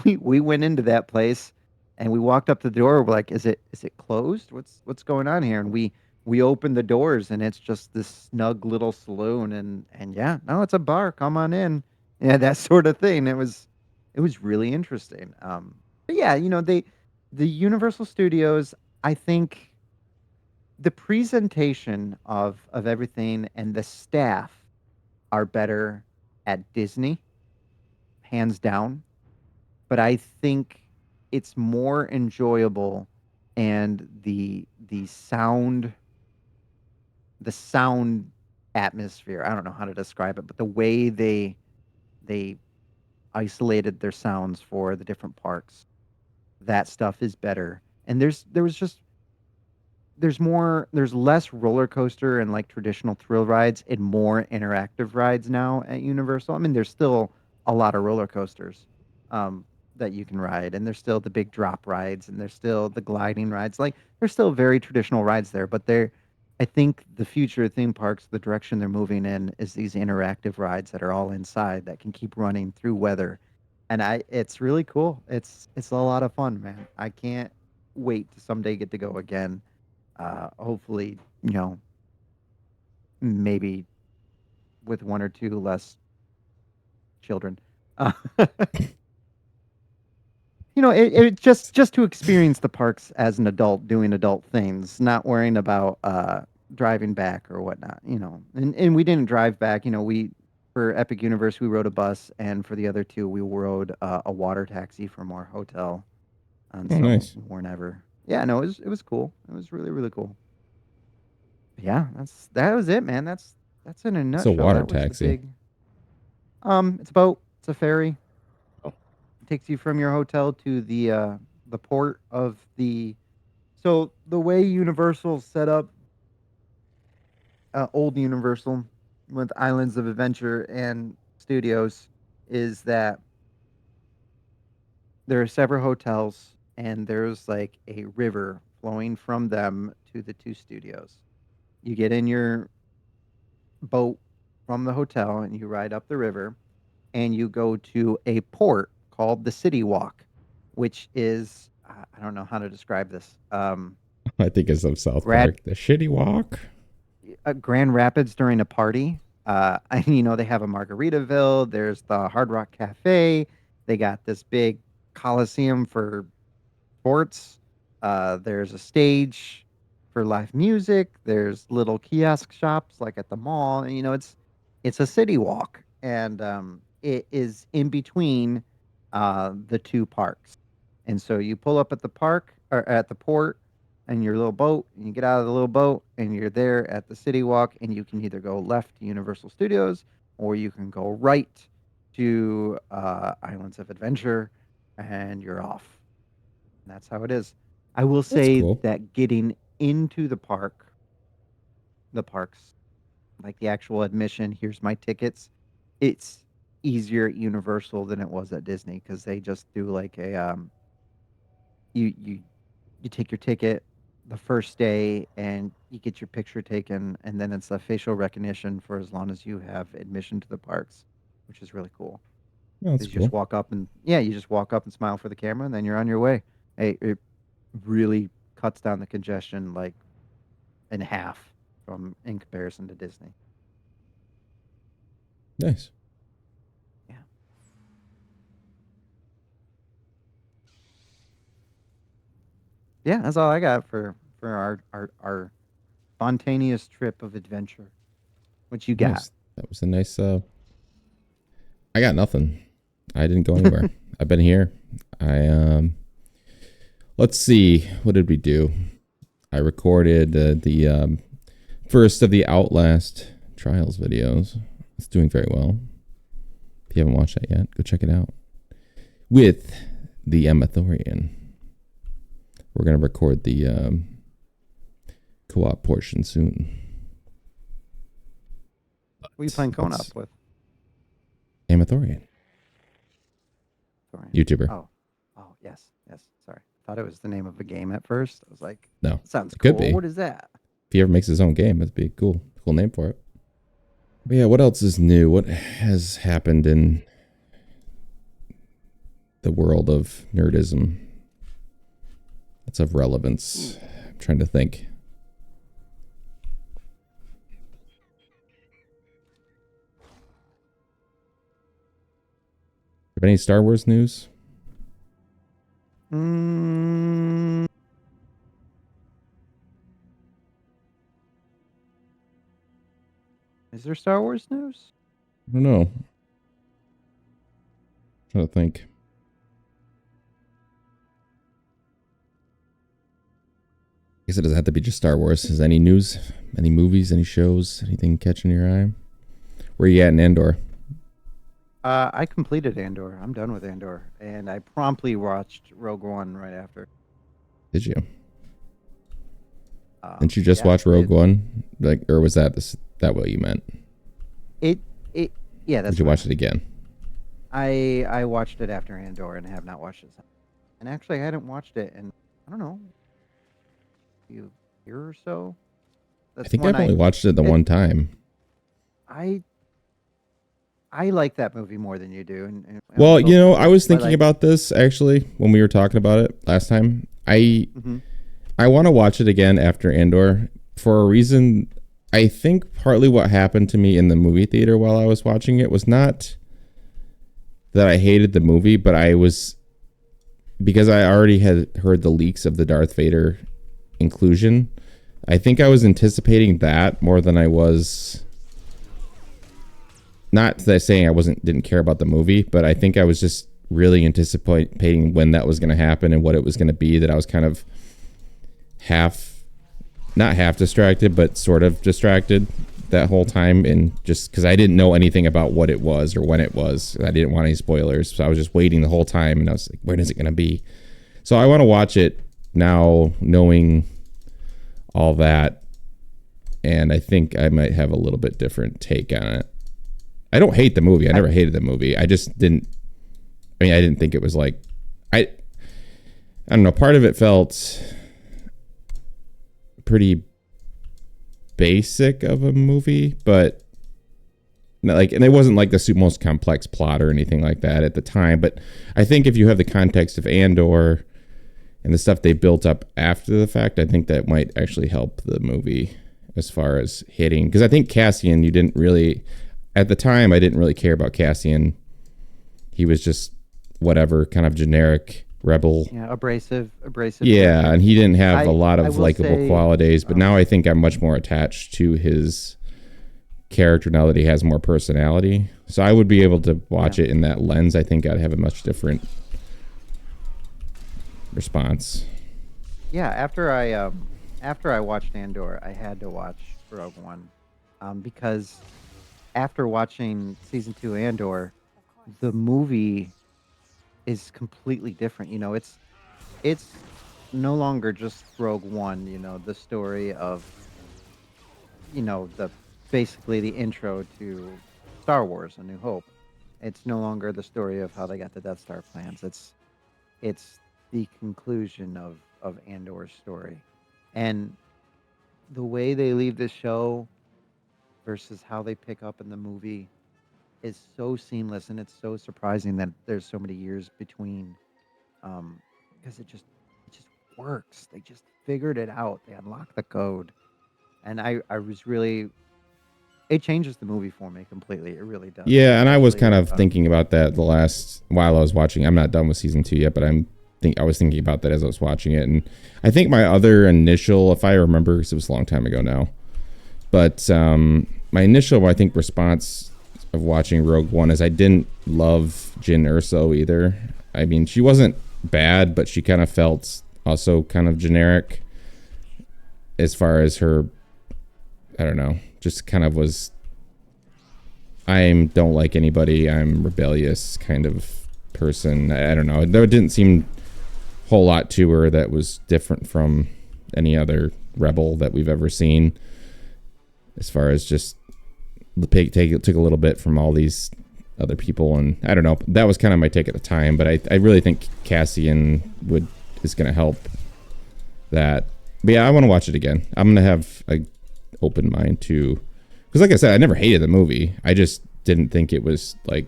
we went into that place and we walked up to the door. We're like, is it closed? What's going on here? And we opened the doors and it's just this snug little saloon and yeah, no, it's a bar. Come on in. Yeah, that sort of thing. It was really interesting. But yeah, the Universal Studios, I think the presentation of everything and the staff are better at Disney, hands down. But I think it's more enjoyable, and the sound atmosphere. I don't know how to describe it, but the way they isolated their sounds for the different parks, that stuff is better. And there was just there's less roller coaster and like traditional thrill rides and more interactive rides now at Universal. I mean, there's still a lot of roller coasters um, that you can ride, and there's still the big drop rides, and there's still the gliding rides. Like there's still very traditional rides there, but I think the future of theme parks, the direction they're moving in, is these interactive rides that are all inside that can keep running through weather, and it's really cool. It's a lot of fun, man. I can't wait to someday get to go again. Hopefully, maybe with one or two less children. Uh, it just to experience the parks as an adult doing adult things, not worrying about driving back or whatnot. And we didn't drive back. We for Epic Universe we rode a bus, and for the other two we rode a water taxi from our hotel, and Oh, so nice. we weren't ever. Yeah, no, it was cool. It was really really cool. Yeah, that was it, man. That's in a It's a nutshell. water That was the taxi. big. It's a boat. It's a ferry. Oh, It takes you from your hotel to the port of the. So the way Universal set up, old Universal, with Islands of Adventure and Studios, is that there are several hotels and there's like a river flowing from them to the two studios. You get in your boat from the hotel and you ride up the river and you go to a port called the City Walk, which is I don't know how to describe this. I think it's of South Grad Park. The shitty walk. Grand Rapids during a party. They have a Margaritaville. There's the Hard Rock Cafe. They got this big Coliseum for sports. There's a stage for live music. There's little kiosk shops like at the mall. And, it's a city walk, and it is in between the two parks. And so you pull up at the park or at the port and your little boat, and you get out of the little boat, and you're there at the city walk, and you can either go left to Universal Studios or you can go right to Islands of Adventure, and you're off. And that's how it is. I will That's say cool. that getting into the parks, like the actual admission, here's my tickets, it's easier at Universal than it was at Disney because they just do like a you take your ticket the first day and you get your picture taken, and then it's a facial recognition for as long as you have admission to the parks, which is really cool. Yeah, that's Is you just cool. walk up and yeah, you just walk up and smile for the camera, and then you're on your way. It really cuts down the congestion like in half from in comparison to Disney. Nice. Yeah. Yeah, that's all I got for our spontaneous trip of adventure. What you got? Nice. That was a nice. I got nothing. I didn't go anywhere. I've been here. I Let's see. What did we do? I recorded the first of the Outlast Trials videos. It's doing very well. If you haven't watched that yet, go check it out. With the Amathorian. We're going to record the co-op portion soon. What are you playing Kona It's up with? Amathorian. Sorry. YouTuber. Oh, yes, yes. Sorry, thought it was the name of a game at first. I was like, No. sounds It could cool. be. What is that? If he ever makes his own game, that'd be a cool name for it. But yeah, what else is new? What has happened in the world of nerdism that's of relevance? I'm trying to think. Have any Star Wars news? Mm, is there Star Wars news? I don't know. I'm trying to think. I guess it doesn't have to be just Star Wars. Is any news? Any movies? Any shows? Anything catching your eye? Where are you at in Andor? I completed Andor. I'm done with Andor, and I promptly watched Rogue One right after. Did you? Didn't you just Yeah, watch Rogue One? Like, or was that what you meant? it it yeah, that's Did you what I watch meant. it again? I watched it after Andor and have not watched it since. And actually, I hadn't watched it in, I don't know, a year or so. I That's think one I've only watched it the one time. I I like that movie more than you do, and we Well, both know I this, was but thinking like, about this actually when we were talking about it last time. mhm. I want to watch it again after Andor for a reason. I think partly what happened to me in the movie theater while I was watching it was not that I hated the movie, but I was because I already had heard the leaks of the Darth Vader inclusion. I think I was anticipating that more than I was. Not that saying I didn't care about the movie, but I think I was just really anticipating when that was going to happen and what it was going to be. That I was kind of not half distracted, but sort of distracted that whole time, and just because I didn't know anything about what it was or when it was. I didn't want any spoilers, so I was just waiting the whole time, and I was like, when is it going to be? So I want to watch it now, knowing all that, and I think I might have a little bit different take on it. I don't hate the movie. I never hated the movie. I just didn't. I mean, I didn't think it was like I don't know. Part of it felt pretty basic of a movie, but like, and it wasn't like the most complex plot or anything like that at the time. But I think if you have the context of Andor and the stuff they built up after the fact, I think that might actually help the movie as far as hitting. Because I think Cassian, you didn't really. At the time, I didn't really care about Cassian. He was just whatever, kind of generic rebel. Yeah, abrasive. Yeah, character. and he didn't have a lot I of will likable say, qualities. But now I think I'm much more attached to his character now that he has more personality. So I would be able to watch it in that lens. I think I'd have a much different response. Yeah, after I watched Andor, I had to watch Rogue One, because after watching season 2 Andor, the movie is completely different. It's no longer just Rogue One. The story of the basically the intro to Star Wars: A New Hope. It's no longer the story of how they got the Death Star plans. It's the conclusion of Andor's story, and the way they leave the show versus how they pick up in the movie is so seamless, and it's so surprising that there's so many years between, because it just works. They just figured it out. They unlocked the code, and I was really, it changes the movie for me completely. It really does, Yeah, and I was especially kind with of thinking about that the last while I was watching. I'm not done with season 2 yet, but I was thinking about that as I was watching it, and I think my other initial, if I remember, because it was a long time ago now, but my initial, I think, response of watching Rogue One is I didn't love Jyn Erso either. I mean, she wasn't bad, but she kind of felt also kind of generic as far as her, I don't know, just kind of was, don't like anybody, I'm rebellious kind of person. I don't know. There didn't seem a whole lot to her that was different from any other rebel that we've ever seen. As far as just took a little bit from all these other people, and I don't know. That was kind of my take at the time, but I really think Cassian is going to help that. But yeah, I want to watch it again. I'm going to have an open mind too, because like I said, I never hated the movie. I just didn't think it was like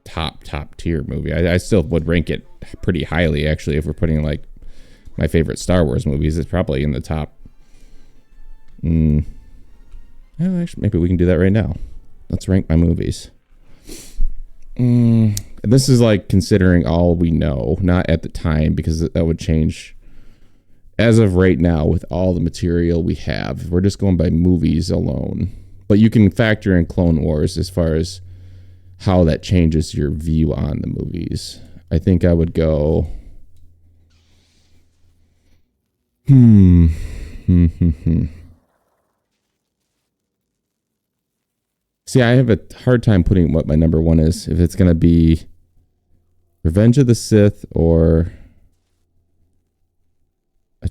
top tier movie. I still would rank it pretty highly, actually. If we're putting like my favorite Star Wars movies, it's probably in the top. Actually, maybe we can do that right now. Let's rank my movies. This is like considering all we know, not at the time, because that would change. As of right now, with all the material we have, we're just going by movies alone. But you can factor in Clone Wars as far as how that changes your view on the movies. I think I would go. See, I have a hard time putting what my number one is. If it's going to be Revenge of the Sith or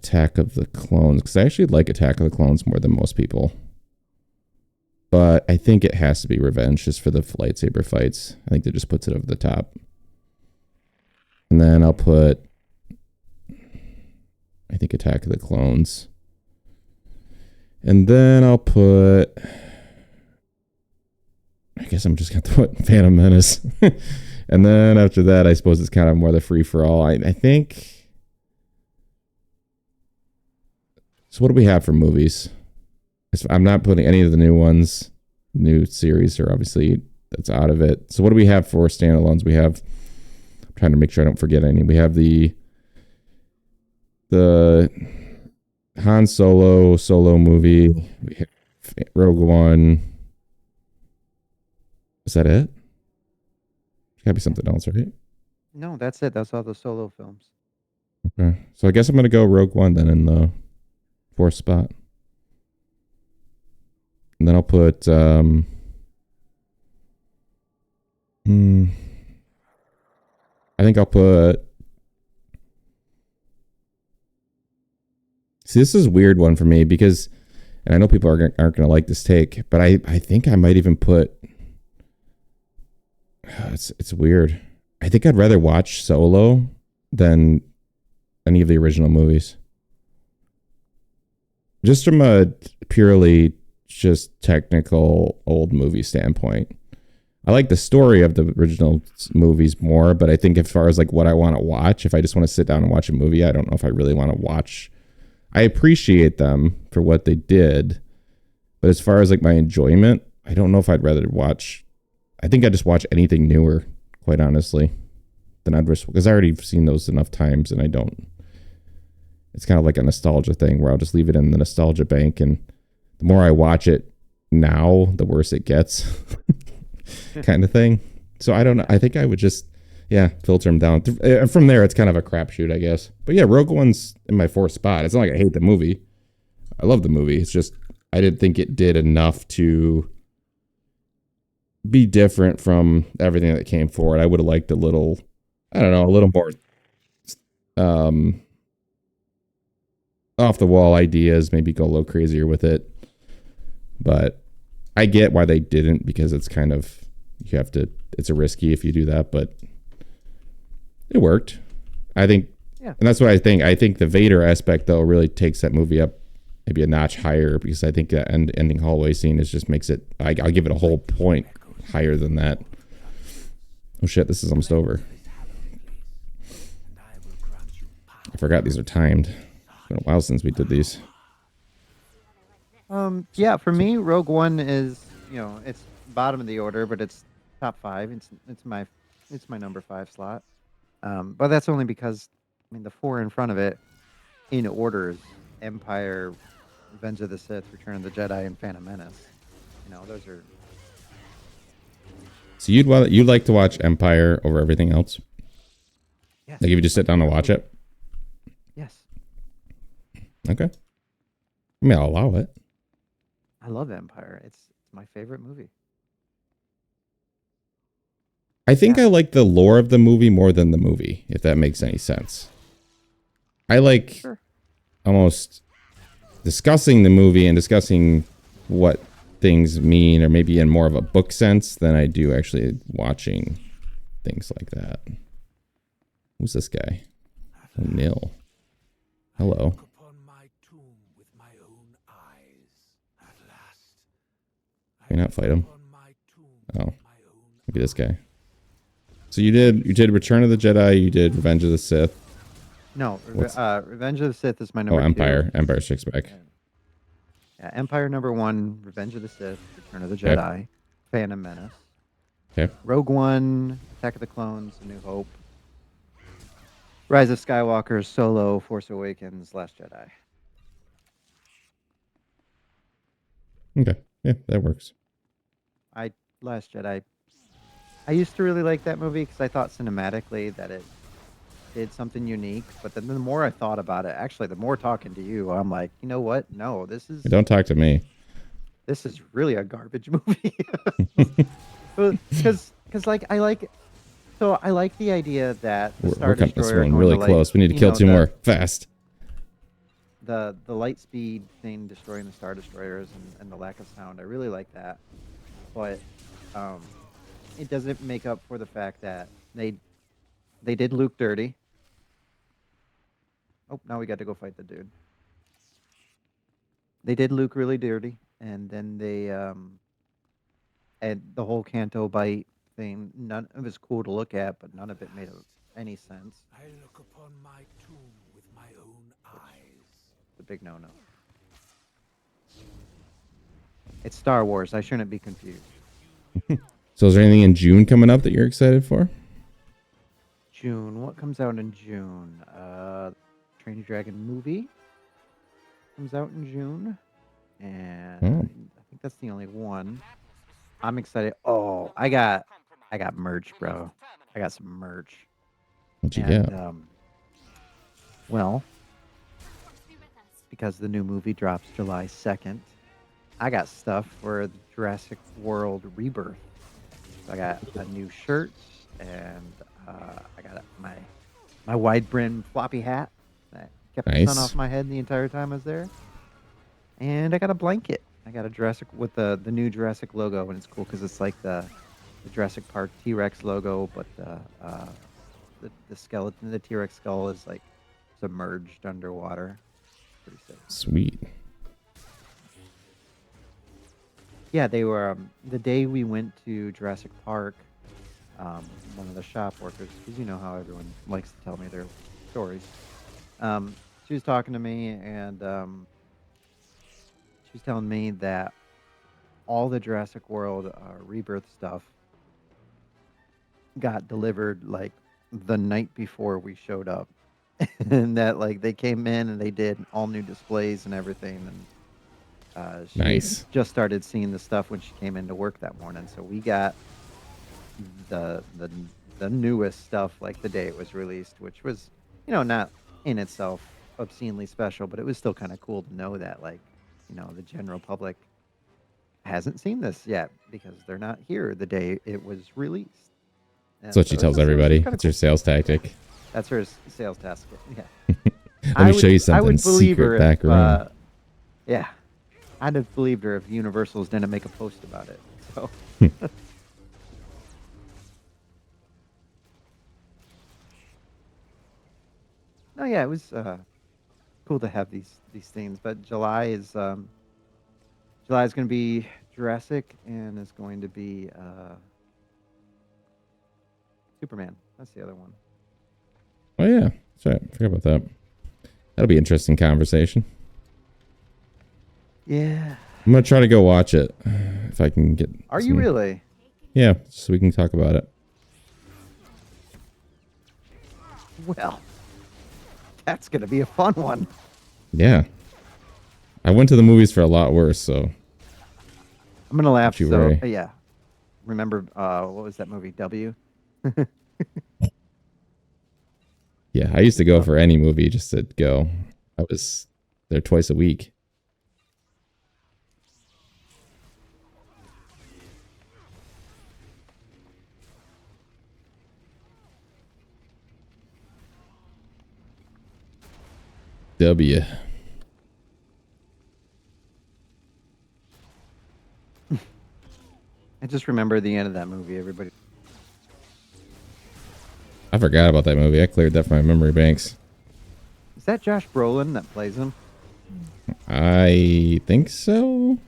Attack of the Clones, because I actually like Attack of the Clones more than most people. But I think it has to be Revenge just for the lightsaber fights. I think that just puts it over the top. And then I'll put, I think, Attack of the Clones. And then I'll put, I guess I'm just going to put Phantom Menace. And then after that, I suppose it's kind of more the free-for-all. I think, so what do we have for movies? I'm not putting any of the new ones. New series are obviously, that's out of it. So what do we have for standalones? We have, I'm trying to make sure I don't forget any. We have the Han Solo movie. We have Rogue One. Is that it? Gotta be something else, right? No, that's it. That's all the Solo films. Okay. So I guess I'm gonna go Rogue One then in the 4th spot. And then I'll put I think I'll put, see, this is a weird one for me because, and I know people aren't going to like this take, but I think I might even put, it's weird. I think I'd rather watch Solo than any of the original movies. Just from a purely just technical old movie standpoint. I like the story of the original movies more, but I think as far as like what I want to watch, if I just want to sit down and watch a movie, I don't know if I really want to watch. I appreciate them for what they did, but as far as like my enjoyment, I don't know if I'd rather watch. I think I'd just watch anything newer, quite honestly, than I'd risk, because I already seen those enough times and I don't. It's kind of like a nostalgia thing where I'll just leave it in the nostalgia bank, and the more I watch it now, the worse it gets. Kind of thing. So I don't know. I think I would just, filter them down. From there, it's kind of a crapshoot, I guess. But yeah, Rogue One's in my 4th spot. It's not like I hate the movie. I love the movie. It's just, I didn't think it did enough to be different from everything that came forward. I would have liked a little, I don't know, a little more off the wall ideas, maybe go a little crazier with it. But I get why they didn't, because it's kind of, you have to, it's a risky if you do that, but it worked. I think, and that's what I think. I think the Vader aspect, though, really takes that movie up maybe a notch higher, because I think that ending hallway scene just makes it, I'll give it a whole point higher than that. Oh shit, this is almost over. I forgot these are timed. It's been a while since we did these. For me, Rogue One is, it's bottom of the order, but it's top 5. It's my number 5 slot. But that's only because, the 4 in front of it, in order, is Empire, Revenge of the Sith, Return of the Jedi, and Phantom Menace. Those are. So you'd like to watch Empire over everything else? Yes. Like if you just sit down and watch it? Yes. Okay. I'll allow it. I love Empire. It's my favorite movie. I think I like the lore of the movie more than the movie, if that makes any sense. I like almost discussing the movie and discussing what things mean, or maybe in more of a book sense, than I do actually watching things like that. Who's this guy? O'Neill. Hello. Can you not fight him? Oh, look at this guy. So you did Return of the Jedi, you did Revenge of the Sith. No, Revenge of the Sith is my number 2. Empire. Empire Strikes Back. Yeah, Empire number 1, Revenge of the Sith, Return of the Jedi, Phantom Menace. Okay. Rogue One, Attack of the Clones, A New Hope, Rise of Skywalker, Solo, Force Awakens, Last Jedi. Okay. Yeah, that works. Last Jedi. I used to really like that movie because I thought cinematically that it did something unique. But then the more I thought about it, actually, the more talking to you, I'm like, you know what? No, this is. Don't talk to me. This is really a garbage movie. Because I like the idea that the Star We're cutting this Destroyer one really close. We need to kill 2 more fast. the light speed thing destroying the Star Destroyers and the lack of sound. I really like that, but um, it doesn't make up for the fact that they did Luke dirty. Oh, now we got to go fight the dude. They did Luke really dirty, and then they and the whole Canto Bite thing. None of it's cool to look at, but none of it made any sense. I look upon my tomb with my own eyes. The big no-no. It's Star Wars. I shouldn't be confused. So is there anything in June coming up that you're excited for? June. What comes out in June? Train Your Dragon movie comes out in June, and I think that's the only one. I'm excited. Oh, I got merch, bro. I got some merch. What you get? Well, because the new movie drops July 2nd, I got stuff for the Jurassic World Rebirth. So I got a new shirt, and I got my wide brim floppy hat that kept the sun off my head the entire time I was there. And I got a blanket. I got a Jurassic with the new Jurassic logo, and it's cool because it's like the Jurassic Park T-Rex logo, but the skeleton, the T-Rex skull is like submerged underwater. Pretty sick. Sweet. Yeah, they were the day we went to Jurassic Park. One of the shop workers, because you know how everyone likes to tell me their stories. She was talking to me, and she was telling me that all the Jurassic World Rebirth stuff got delivered like the night before we showed up, and that like they came in and they did all new displays and everything, and she just started seeing the stuff when she came into work that morning. So we got the newest stuff like the day it was released, which was, you know, not in itself obscenely special, but it was still kind of cool to know that, like, you know, the general public hasn't seen this yet because they're not here the day it was released. And that's what she tells everybody. It's her sales tactic. That's her sales task. Yeah. Let me show you something secret back room. Yeah. I'd have believed her if Universal's didn't make a post about it. So. Oh yeah, it was cool to have these things. But July is going to be Jurassic, and is going to be Superman. That's the other one. Oh yeah, that's right. I forgot about that. That'll be an interesting conversation. Yeah. I'm gonna try to go watch it if I can get. Are you really? Yeah, so we can talk about it. Well, that's gonna be a fun one. Yeah, I went to the movies for a lot worse, so I'm gonna laugh. So yeah, remember what was that movie? W. Yeah, I used to go for any movie just to go. I was there twice a week. W. I just remember the end of that movie. Everybody. I forgot about that movie. I cleared that from my memory banks. Is that Josh Brolin that plays him? I think so.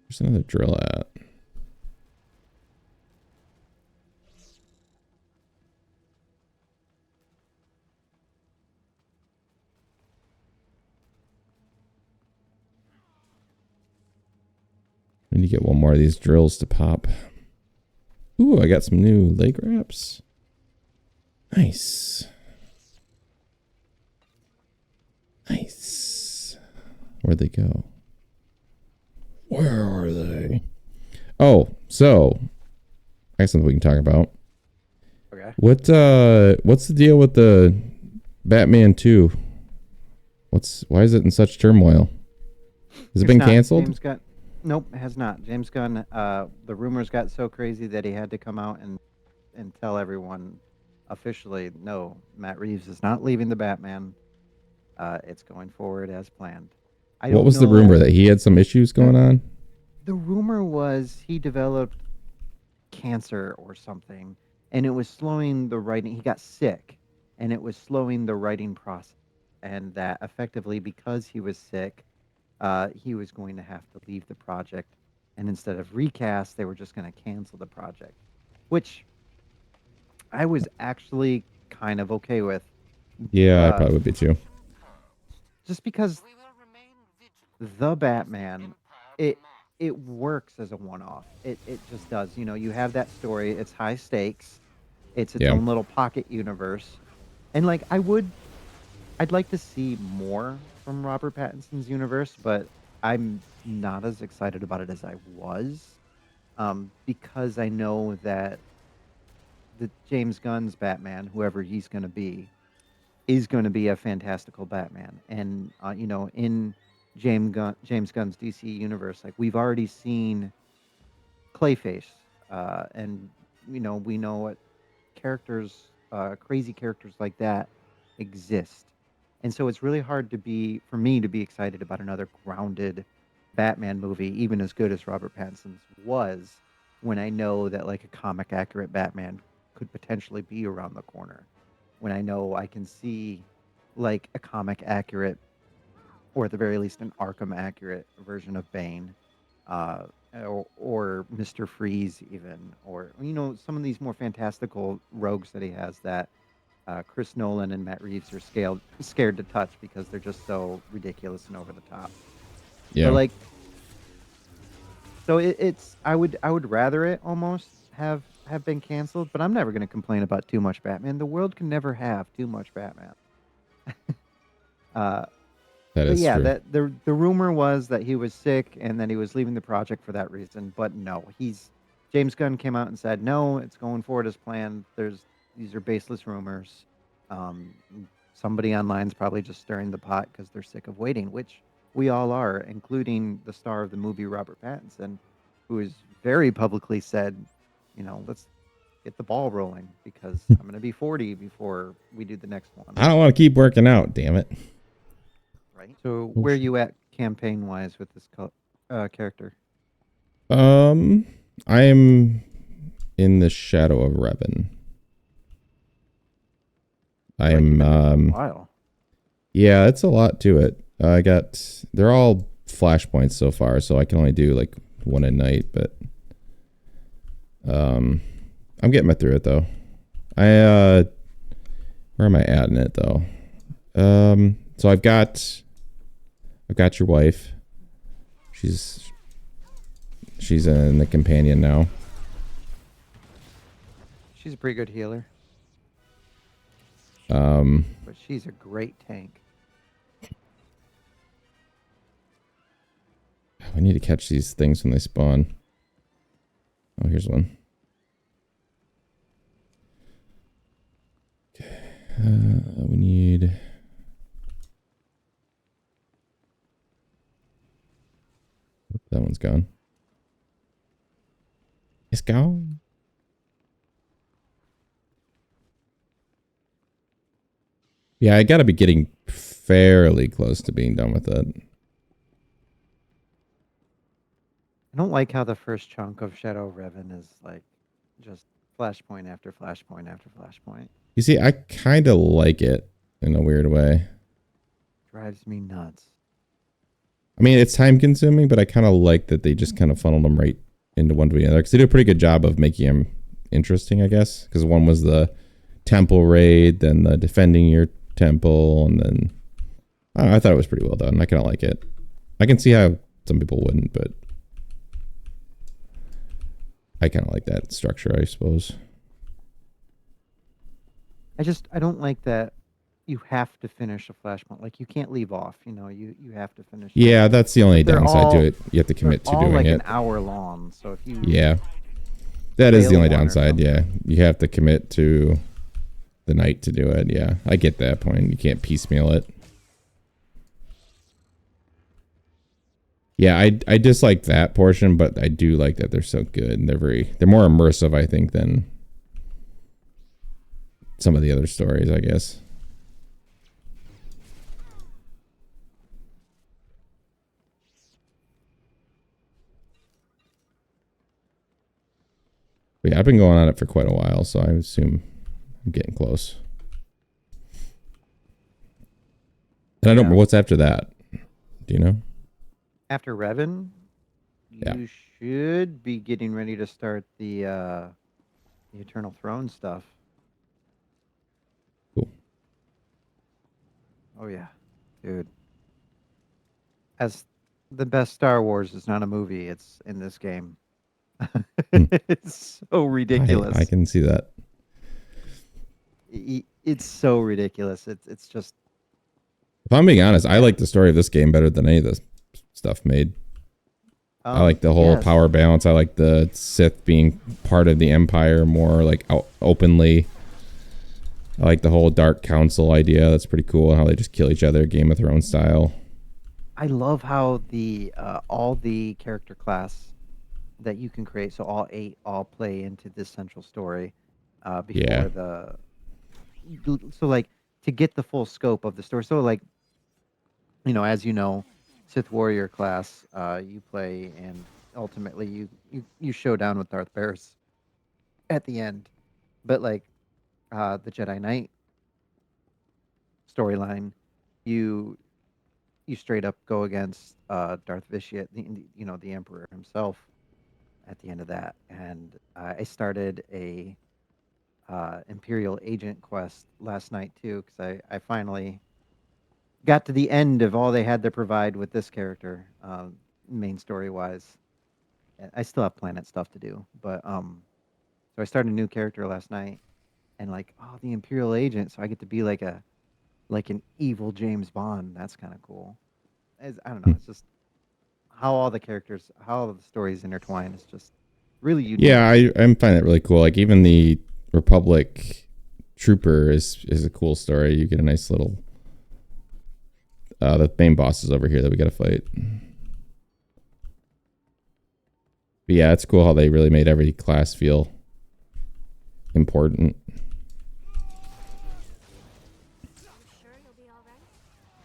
Where's another drill at? I need to get one more of these drills to pop. Ooh, I got some new leg wraps. Nice. Nice. Where'd they go? Where are they? Oh, so I got something we can talk about. Okay. What's the deal with the Batman 2? Why is it in such turmoil? Has it been canceled? Nope, it has not. James Gunn. The rumors got so crazy that he had to come out and tell everyone officially, no, Matt Reeves is not leaving the Batman. It's going forward as planned. I What don't was the know. rumor that he had some issues going on? The rumor was he developed cancer or something, and it was slowing the writing. He got sick, and it was slowing the writing process. And that effectively, because he was sick, he was going to have to leave the project. And instead of recast, they were just going to cancel the project, which I was actually kind of okay with. Yeah, I Uh, probably would be too. just because the Batman, it it works as a one-off. It just does. You know, you have that story. It's high stakes. It's its Yeah. own little pocket universe, and like I'd like to see more from Robert Pattinson's universe, but I'm not as excited about it as I was, because I know that the James Gunn's Batman, whoever he's going to be, is going to be a fantastical Batman. And you know, in James Gunn's DC universe, like we've already seen Clayface, and you know we know what characters, crazy characters like that exist. And so it's really hard to be for me to be excited about another grounded Batman movie, even as good as Robert Pattinson's was, when I know that like a comic accurate Batman could potentially be around the corner. When I know I can see like a comic accurate, or at the very least an Arkham accurate version of Bane, uh, or Mister Freeze, even, or you know some of these more fantastical rogues that he has that Chris Nolan and Matt Reeves are scared to touch because they're just so ridiculous and over the top. But Yeah. like, so it's I would rather it almost have been canceled, but I'm never going to complain about too much Batman. The world can never have too much Batman. Uh, That But is yeah, true. that the rumor was that he was sick and that he was leaving the project for that reason. But no, he's James Gunn came out and said no, it's going forward as planned. These are baseless rumors. Um, Somebody online's probably just stirring the pot because they're sick of waiting, which we all are, including the star of the movie, Robert Pattinson, who has very publicly said, you know, let's get the ball rolling because I'm going to be 40 before we do the next one. I don't want to keep working out, damn it. Right. So Oh, where are shit. you at campaign wise with this character? Um, I'm in the shadow of Revan. Like you've I'm been there for a while. yeah, it's a lot to it. They're all flashpoints so far, so I can only do like one a night, but I'm getting through it though. Where am I at in it though? So I've got your wife. She's in the companion now. She's a pretty good healer, Um, but she's a great tank. we need to catch these things when they spawn. Oh, here's one. Okay, we need. That one's gone. It's gone. Yeah, I gotta be getting fairly close to being done with it. I don't like how the first chunk of Shadow Revan is like just flashpoint after flashpoint after flashpoint. You see, I kind of like it in a weird way. Drives me nuts. I mean, it's time consuming, but I kind of like that they just kind of funneled them right into one to the other because they did a pretty good job of making them interesting, I guess. Because one was the temple raid, then the defending your temple, and then I don't know, I thought it was pretty well done. I kind of like it. I can see how some people wouldn't, but I kind of like that structure, I suppose. I don't like that you have to finish a flashpoint. Like you can't leave off. You know, you have to finish. Yeah, that's the only They're downside all to it. You have to commit to all doing like it. an hour long. So if you Yeah. That is the fail only one or downside, yeah. something. You have to commit to the night to do it, yeah. I get that point. You can't piecemeal it. Yeah, I dislike that portion, but I do like that they're so good and they're more immersive, I think, than some of the other stories, I guess. But yeah, I've been going on it for quite a while, so I assume I'm getting close. And I don't remember what's after that. Do you know? After Revan, you should be getting ready to start the Eternal Throne stuff. Cool. Oh yeah, dude. As the best Star Wars is not a movie; it's in this game. It's so ridiculous. I can see that. It's so ridiculous. It's just. If I'm being honest, I like the story of this game better than any of the stuff made. I like the whole power balance. I like the Sith being part of the Empire more like openly. I like the whole Dark Council idea. That's pretty cool. How they just kill each other, Game of Thrones style. I love how the all the character class that you can create, so all 8 all play into this central story. Before so like to get the full scope of the story. So like, as you know, Sith Warrior class, you play, and ultimately you show down with Darth Barris at the end. But like the Jedi Knight storyline, you straight up go against Darth Vitiate, the Emperor himself, at the end of that. And I started a Imperial Agent quest last night too, because I finally got to the end of all they had to provide with this character, main story wise. I still have planet stuff to do, but so I started a new character last night, and like, the Imperial Agent, so I get to be like an evil James Bond. That's kind of cool. I don't know. It's just how all the characters, how all the stories intertwine. Is just really unique. Yeah, I'm finding it really cool. Like even the Republic Trooper is a cool story. You get a nice little. The main boss is over here that we got to fight. But yeah, it's cool how they really made every class feel important.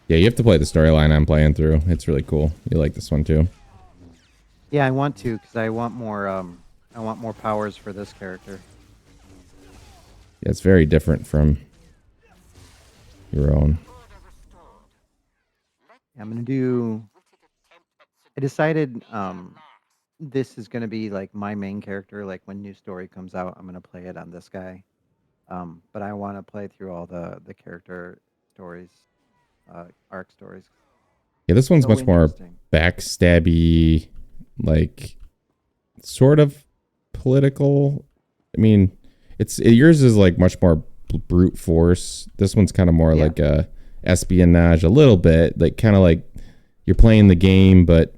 Yeah, you have to play the storyline I'm playing through. It's really cool. You like this one too? Yeah, I want to, because I want more powers for this character. Yeah, it's very different from your own. I'm gonna do. I decided this is gonna be like my main character. Like when new story comes out, I'm gonna play it on this guy. But I want to play through all the character stories, arc stories. Yeah, this one's So much more backstabby, like sort of political. I mean, yours is like much more brute force. This one's kind of more like a espionage, a little bit, like kind of like you're playing the game, but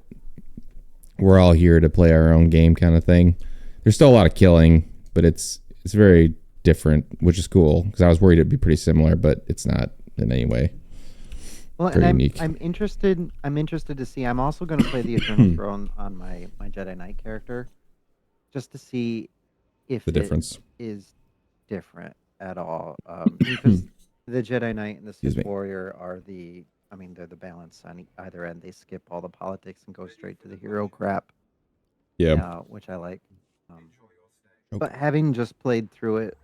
we're all here to play our own game, kind of thing. There's still a lot of killing, but it's very different, which is cool because I was worried it'd be pretty similar, but it's not in any way. Well, and I'm interested. I'm interested to see. I'm also going to play the Eternal Throne on my Jedi Knight character, just to see if the difference is different at all. Because the Jedi Knight and the Sith Warrior are they're the balance on either end. They skip all the politics and go straight to the hero crap. Yeah, which I like. But having just played through it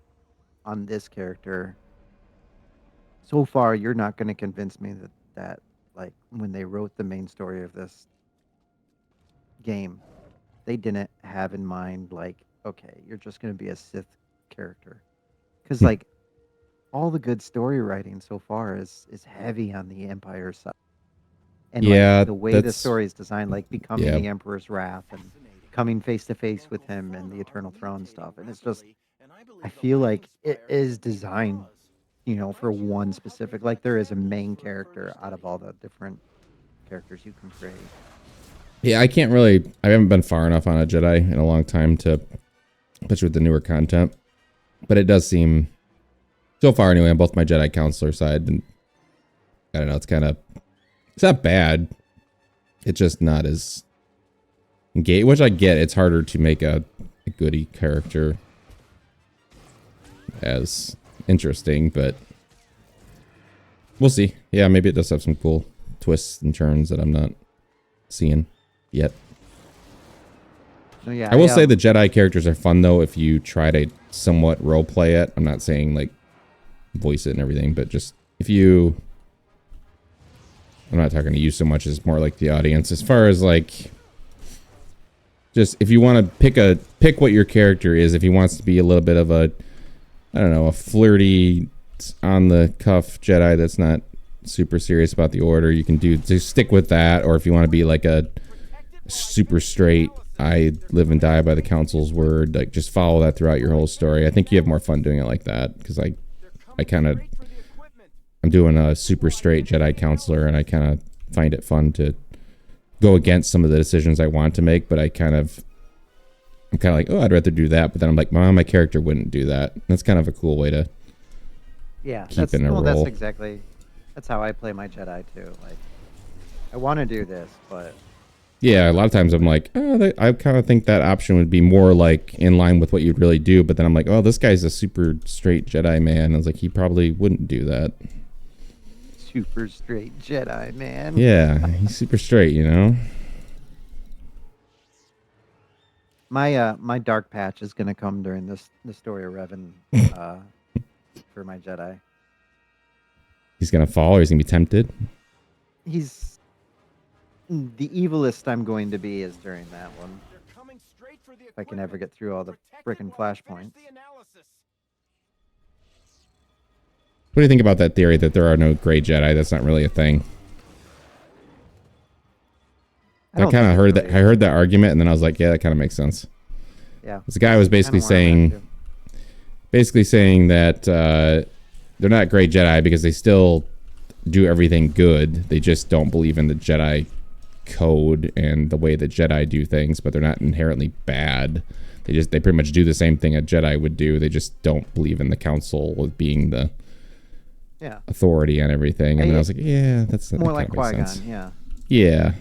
on this character, so far you're not going to convince me that like when they wrote the main story of this game, they didn't have in mind like, okay, you're just going to be a Sith character, because like all the good story writing so far is heavy on the Empire side, and like the way the story is designed, like becoming the Emperor's wrath and coming face to face with him and the Eternal Throne stuff, and it's just, I feel like it is designed for one specific, like there is a main character out of all the different characters you can create. Yeah, I haven't been far enough on a Jedi in a long time to, especially with the newer content, but it does seem, so far anyway, on both my Jedi Counselor side, and I don't know, it's not bad. it's just not as engaged, which I get. It's harder to make a goody character as interesting, but we'll see. Yeah, maybe it does have some cool twists and turns that I'm not seeing yet. Oh, yeah, I will say the Jedi characters are fun though if you try to somewhat role play it. I'm not saying like voice it and everything, but just if you, I'm not talking to you so much as more like the audience as far as like, just if you want to pick what your character is, if he wants to be a little bit of a, I don't know, a flirty, on the cuff Jedi that's not super serious about the order, you can just stick with that. Or if you want to be like a super straight, I live and die by the council's word, like just follow that throughout your whole story. I think you have more fun doing it like that, because I kind of, I'm doing a super straight Jedi counselor, and I kind of find it fun to go against some of the decisions I want to make, but I'm kind of like, oh, I'd rather do that, but then I'm like, my character wouldn't do that. That's kind of a cool way to keep in a role. That's how I play my Jedi too. Like, I want to do this, but yeah, a lot of times I'm like, oh, I kind of think that option would be more like in line with what you'd really do, but then I'm like, oh, this guy's a super straight Jedi man. I was like, he probably wouldn't do that. Super straight Jedi man. Yeah, he's super straight, you know. My dark patch is gonna come during the story of Revan for my Jedi. He's gonna fall, or he's gonna be tempted. He's the evilest I'm going to be is during that one. If I can ever get through all the frickin' flashpoints. What do you think about that theory that there are no gray Jedi? That's not really a thing. I kind of heard that. I heard that argument, and then I was like, yeah, that kind of makes sense. Yeah. This guy was basically saying that they're not gray Jedi because they still do everything good. They just don't believe in the Jedi code and the way that Jedi do things, but they're not inherently bad. They pretty much do the same thing a Jedi would do. They just don't believe in the council with being the authority on everything. And then I was like, yeah, that's more like Qui-Gon. Yeah. Yeah.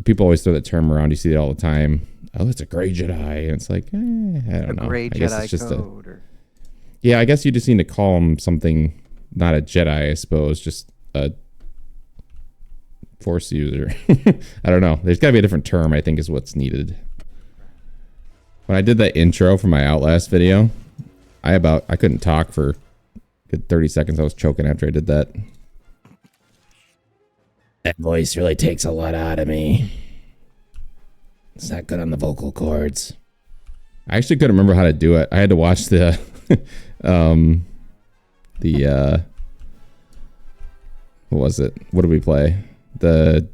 People always throw that term around. You see it all the time. Oh, it's a gray Jedi. And it's like, I don't know. Gray Jedi code. Yeah, I guess you just need to call him something, not a Jedi, I suppose. Just a Force user. I don't know. There's got to be a different term, I think, is what's needed. When I did that intro for my Outlast video, I couldn't talk for a good 30 seconds. I was choking after I did that. That voice really takes a lot out of me. It's not good on the vocal cords. I actually couldn't remember how to do it. I had to watch the what was it? What did we play? The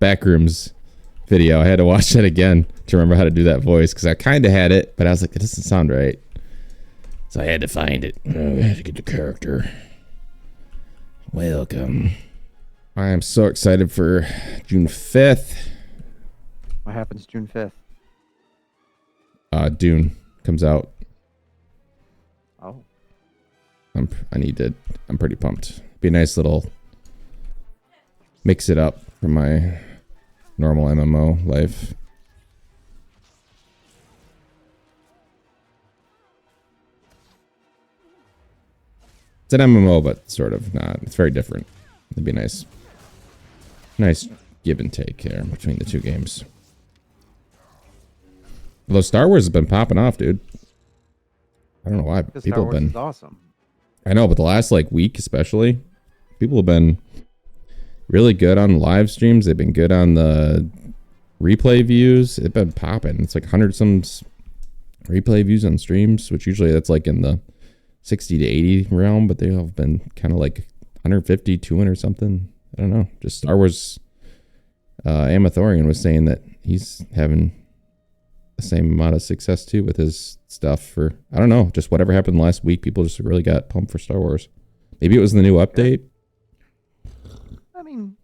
Backrooms video. I had to watch that again to remember how to do that voice, because I kind of had it, but I was like, it doesn't sound right. So I had to find it. I had to get the character. Welcome. I am so excited for June 5th. What happens June 5th? Dune comes out. Oh. I'm pretty pumped. Be a nice little mix it up from my normal MMO life. It's an MMO, but sort of not. It's very different. It'd be nice give and take here between the two games. Although Star Wars has been popping off, dude. I don't know why, but people have been. Star Wars is awesome. I know, but the last week especially, people have been really good on live streams. They've been good on the replay views. It's been popping. It's like 100 some replay views on streams, which usually that's like in the 60 to 80 realm, but they have been kind of like 150, 200 something. I don't know. Just Star Wars. Amathorian was saying that he's having the same amount of success too with his stuff for, I don't know, just whatever happened last week. People just really got pumped for Star Wars. Maybe it was the new update. I mean,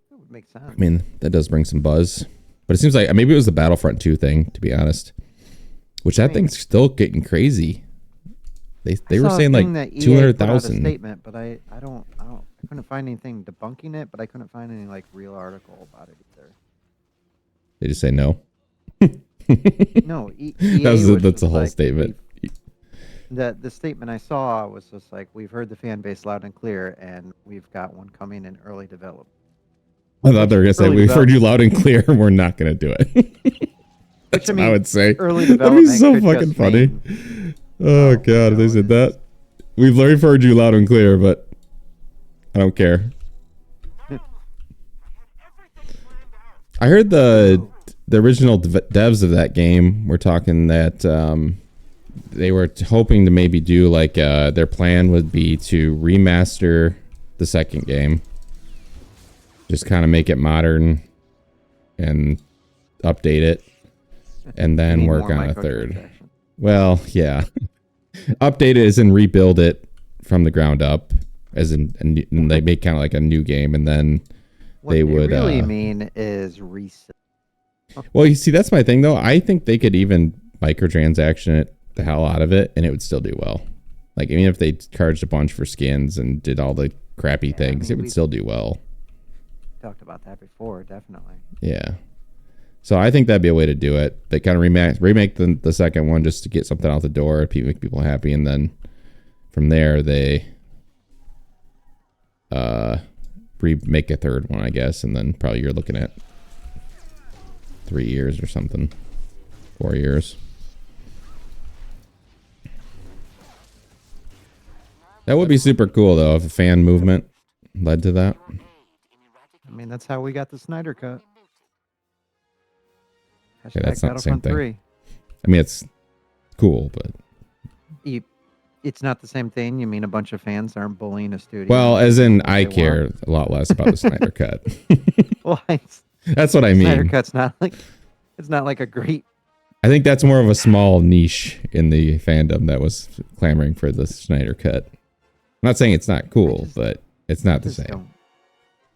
that would make sense. I mean, that does bring some buzz. But it seems like maybe it was the Battlefront 2 thing, to be honest. Which that thing's still getting crazy. They were saying like 200,000. Statement, but I couldn't couldn't find anything debunking it, but I couldn't find any like real article about it either. They just say no. No, EA That's was the just whole like, statement. the statement I saw was just like, we've heard the fan base loud and clear, and we've got one coming in early development. I thought they were gonna say Early we've heard you loud and clear. We're not gonna do it. That's what I would say. Early That'd be development so could fucking just funny. mean- Oh god, if they said that. We've heard you loud and clear, but I don't care. I heard the original devs of that game were talking that they were hoping to maybe do like their plan would be to remaster the second game, just kind of make it modern and update it, and then work on a third. Well, yeah, update it as in rebuild it from the ground up, as in and they make kind of like a new game, and then What they would really mean is reset. Well, you see, that's my thing though. I think they could even microtransaction it the hell out of it, and it would still do well. Like, even if they charged a bunch for skins and did all the crappy things, it would still do well. Talked about that before, definitely. Yeah. So I think that'd be a way to do it. They kind of remake the second one just to get something out the door, make people happy, and then from there they remake a third one, I guess, and then probably you're looking at 3 years or something, 4 years. That would be super cool though if a fan movement led to that. I mean, that's how we got the Snyder Cut. Okay, that's not the same Battlefront thing. 3. I mean, it's cool, but It's not the same thing. You mean a bunch of fans aren't bullying a studio? well, as in I they care want? a lot less about the Snyder Cut. Well, That's what I Snyder mean. Cut's not like a great. I think that's more of a small niche in the fandom that was clamoring for the Snyder Cut. I'm not saying it's not cool, but it's not the same.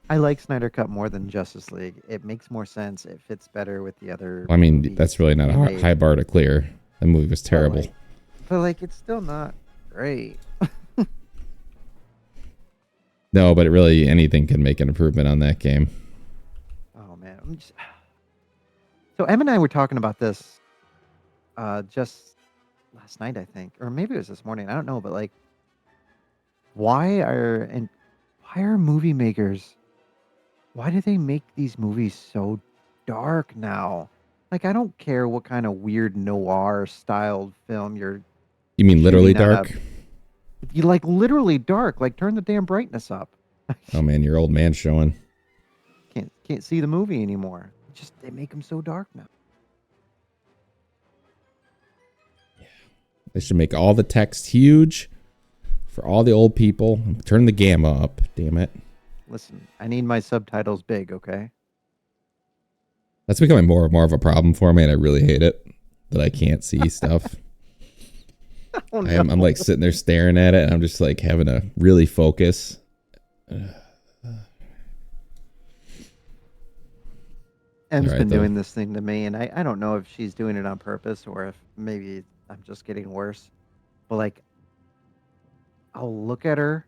I like Snyder Cut more than Justice League. It makes more sense. It fits better with the other. I mean, movies that's really not they a made. high bar to clear. The movie was terrible. But it's still not great. No, but it really, anything can make an improvement on that game. Oh man. So Em and I were talking about this just last night, I think, or maybe it was this morning. I don't know, but why are movie makers? Why do they make these movies so dark now? I don't care what kind of weird noir styled film you're. You mean literally shooting at dark? You literally dark. Turn the damn brightness up. Oh man, your old man's showing. Can't see the movie anymore. They make them so dark now. They should make all the text huge for all the old people. Turn the gamma up. Damn it. Listen, I need my subtitles big, okay? That's becoming more and more of a problem for me, and I really hate it that I can't see stuff. Oh, no. I'm sitting there staring at it, and I'm just having to really focus. Em's All right, been though. doing this thing to me, and I don't know if she's doing it on purpose or if maybe I'm just getting worse. But I'll look at her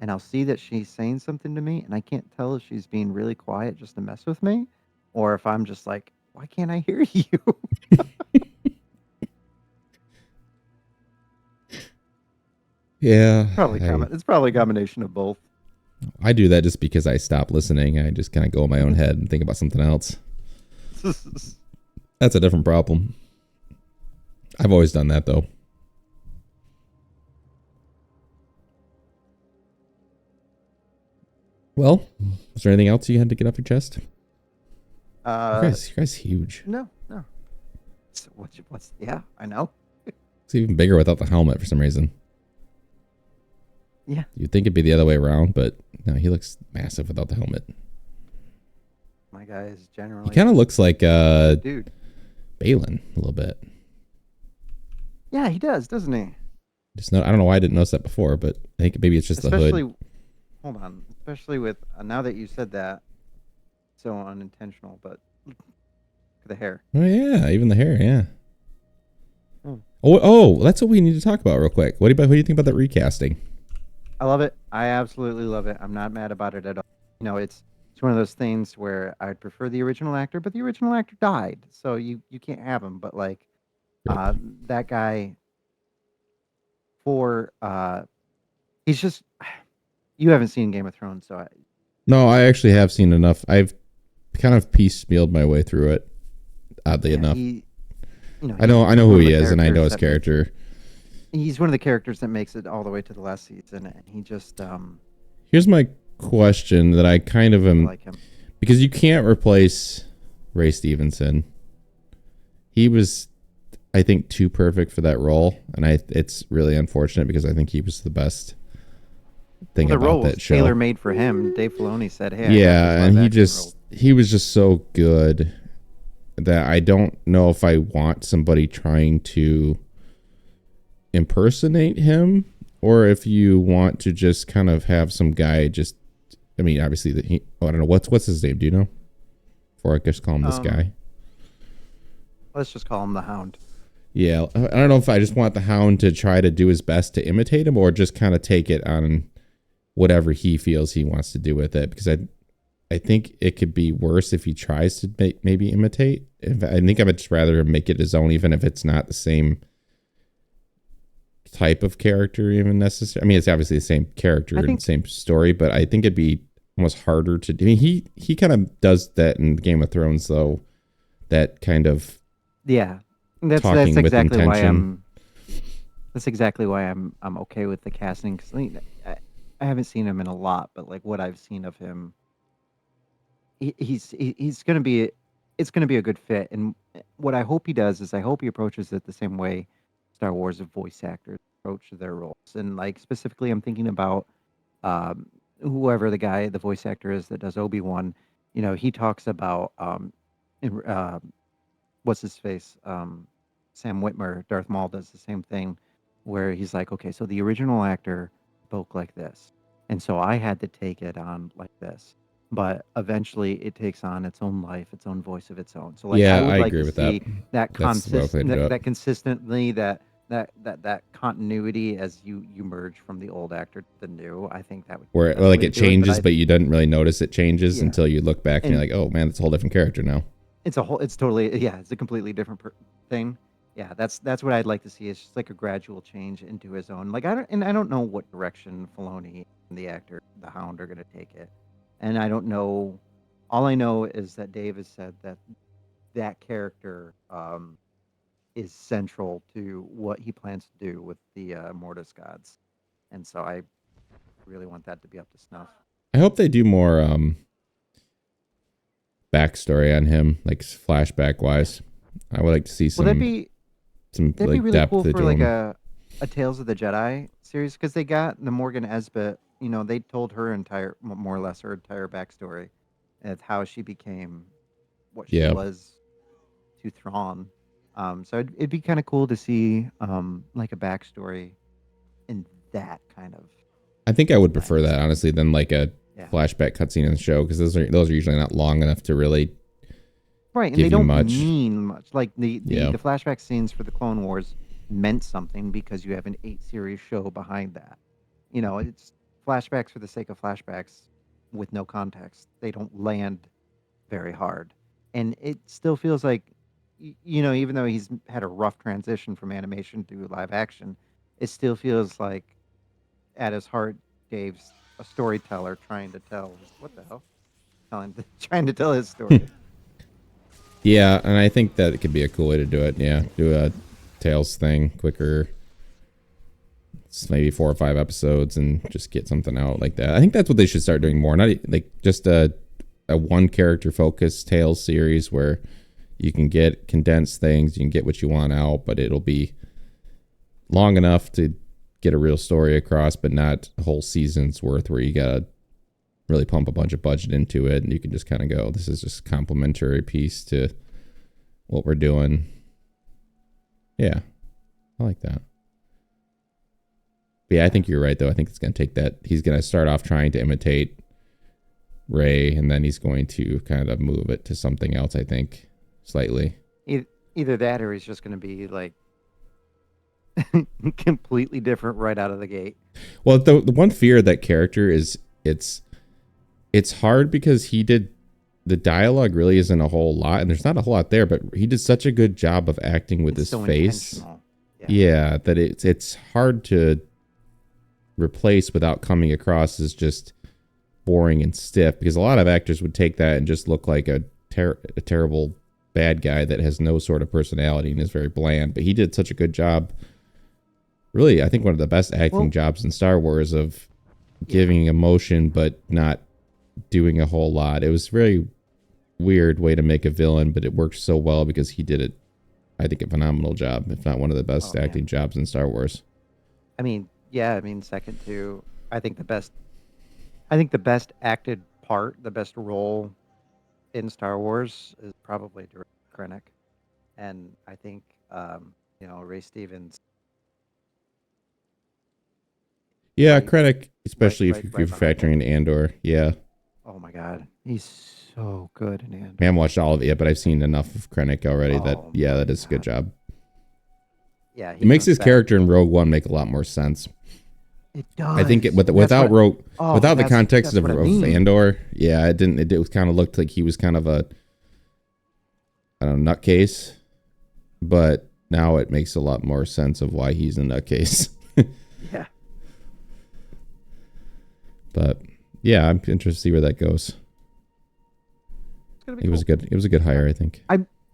and I'll see that she's saying something to me, and I can't tell if she's being really quiet just to mess with me, or if I'm just why can't I hear you? Yeah. It's probably a combination of both. I do that just because I stop listening. I just kind of go in my own head and think about something else. That's a different problem. I've always done that, though. Well, is there anything else you had to get off your chest? You guys huge. No. So yeah, I know. It's even bigger without the helmet for some reason. Yeah. You'd think it'd be the other way around, but no, he looks massive without the helmet. My guy is generally. He kind of looks like dude. Balin a little bit. Yeah, he does, doesn't he? I don't know why I didn't notice that before, but I think maybe it's just the hood. Hold on. Especially with now that you said that, so unintentional, but the hair. Oh yeah, even the hair, yeah. Hmm. Oh, that's what we need to talk about real quick. What do you think about that recasting? I love it. I absolutely love it. I'm not mad about it at all. It's one of those things where I'd prefer the original actor, but the original actor died, so you can't have him. But like Rip. uh, that guy for he's just you haven't seen Game of Thrones, so No, I actually have seen enough. I've kind of piecemealed my way through it. Oddly yeah, enough, he I know he's who one of he the is, and I know characters his that makes character. he's one of the characters that makes it all the way to the last season, and he just Here's my question that I kind of I am, like him. because you can't replace Ray Stevenson. He was, I think, too perfect for that role, and it's really unfortunate because I think he was the best thing Well, the about role was that show. tailor made for him. Dave Filoni said, "Hey, I got this Yeah, live and action role." he was just so good that I don't know if I want somebody trying to impersonate him, or if you want to just kind of have some guy just, I mean, obviously that he, oh, I don't know, what's his name, do you know, before I just call him this guy? Let's just call him the Hound. Yeah, I don't know if I just want the Hound to try to do his best to imitate him, or just kind of take it on whatever he feels he wants to do with it, because I think it could be worse if he tries to maybe imitate. I think I would just rather make it his own, even if it's not the same type of character, even necessary. I mean, it's obviously the same character and same story, but I think it'd be almost harder to do. I mean, he kind of does that in Game of Thrones, though. That kind of Yeah, that's talking with exactly why intention. I'm okay with the casting because I haven't seen him in a lot, but like what I've seen of him, he's gonna be it's gonna be a good fit. And what I hope he does is I hope he approaches it the same way Star Wars voice actors approach their roles. And like specifically, I'm thinking about um, whoever the voice actor is that does Obi-Wan. He talks about in, what's his face? Sam Witwer, Darth Maul does the same thing, where he's like, okay, so the original actor spoke like this, and so I had to take it on like this. But eventually, it takes on its own life, its own voice of its own. So, like, I Yeah, I would like agree to with that. see that That's well played it up. that consistently that continuity as you merge from the old actor to the new. I think that would be Where the best like way to it do it. But changes, but you didn't really notice it changes yeah, until you look back and you're and like, oh man, it's a whole different character now. it's totally, yeah, it's a completely different thing. Yeah, that's what I'd like to see. It's just like a gradual change into his own. Like I don't know what direction Filoni and the actor, the Hound, are gonna take it, and I don't know. All I know is that Dave has said that that character is central to what he plans to do with the Mortis gods, and so I really want that to be up to snuff. I hope they do more backstory on him, like flashback wise. I would like to see Well, some that'd be like really depth cool for to like him. a Tales of the Jedi series because they got the Morgan Elsbeth. They told her entire, more or less her entire backstory, of how she became what she Yeah, was to Thrawn. So it'd be kind of cool to see like a backstory in that kind of I think I would prefer lens. that honestly than like a Yeah, flashback cutscene in the show, because those are usually not long enough to really right. And they give you don't much. mean much. Like Yeah, the flashback scenes for the Clone Wars meant something because you have an 8 series show behind that. It's flashbacks for the sake of flashbacks with no context. They don't land very hard. And it still feels like, even though he's had a rough transition from animation to live action, it still feels like at his heart, Dave's a storyteller trying to tell his, what the hell? Trying to tell his story. yeah, and I think that it could be a cool way to do it. Yeah, do a Tales thing quicker. It's maybe 4 or 5 episodes and just get something out like that. I think that's what they should start doing more. Not like just a one character focused Tales series where you can get condensed things, you can get what you want out, but it'll be long enough to get a real story across, but not a whole season's worth where you gotta really pump a bunch of budget into it, and you can just kind of go, this is just a complimentary piece to what we're doing. Yeah, I like that. But yeah, I think you're right though. I think it's gonna take that. He's gonna start off trying to imitate Ray, and then he's going to kind of move it to something else. I think slightly. Either that or he's just going to be like Completely different right out of the gate. Well, the one fear of that character is it's hard because he did the dialogue really isn't a whole lot, and there's not a whole lot there, but he did such a good job of acting with It's his so face. intentional. Yeah, that it's hard to replace without coming across as just boring and stiff, because a lot of actors would take that and just look like a terrible bad guy that has no sort of personality and is very bland. But he did such a good job. Really, I think one of the best acting jobs in Star Wars of giving emotion but not doing a whole lot. It was a very weird way to make a villain, but it worked so well because he did it, I think, a phenomenal job, if not one of the best acting jobs in Star Wars. I mean, second to I think the best acted part, the best role in Star Wars is probably Director Krennic, and I think Ray Stevens. Yeah, Right, Krennic, especially if right you're behind factoring in Andor. Yeah. Oh my God, he's so good in Andor. I haven't watched all of it yet, but I've seen enough of Krennic already that is a good job. Yeah, it makes his character in Rogue One make a lot more sense. It does. I think without the context of Andor, yeah, it didn't. It kind of looked like he was kind of a, I don't know, nutcase, but now it makes a lot more sense of why he's a nutcase. Yeah. But yeah, I'm interested to see where that goes. It was good. It was a good hire, I think.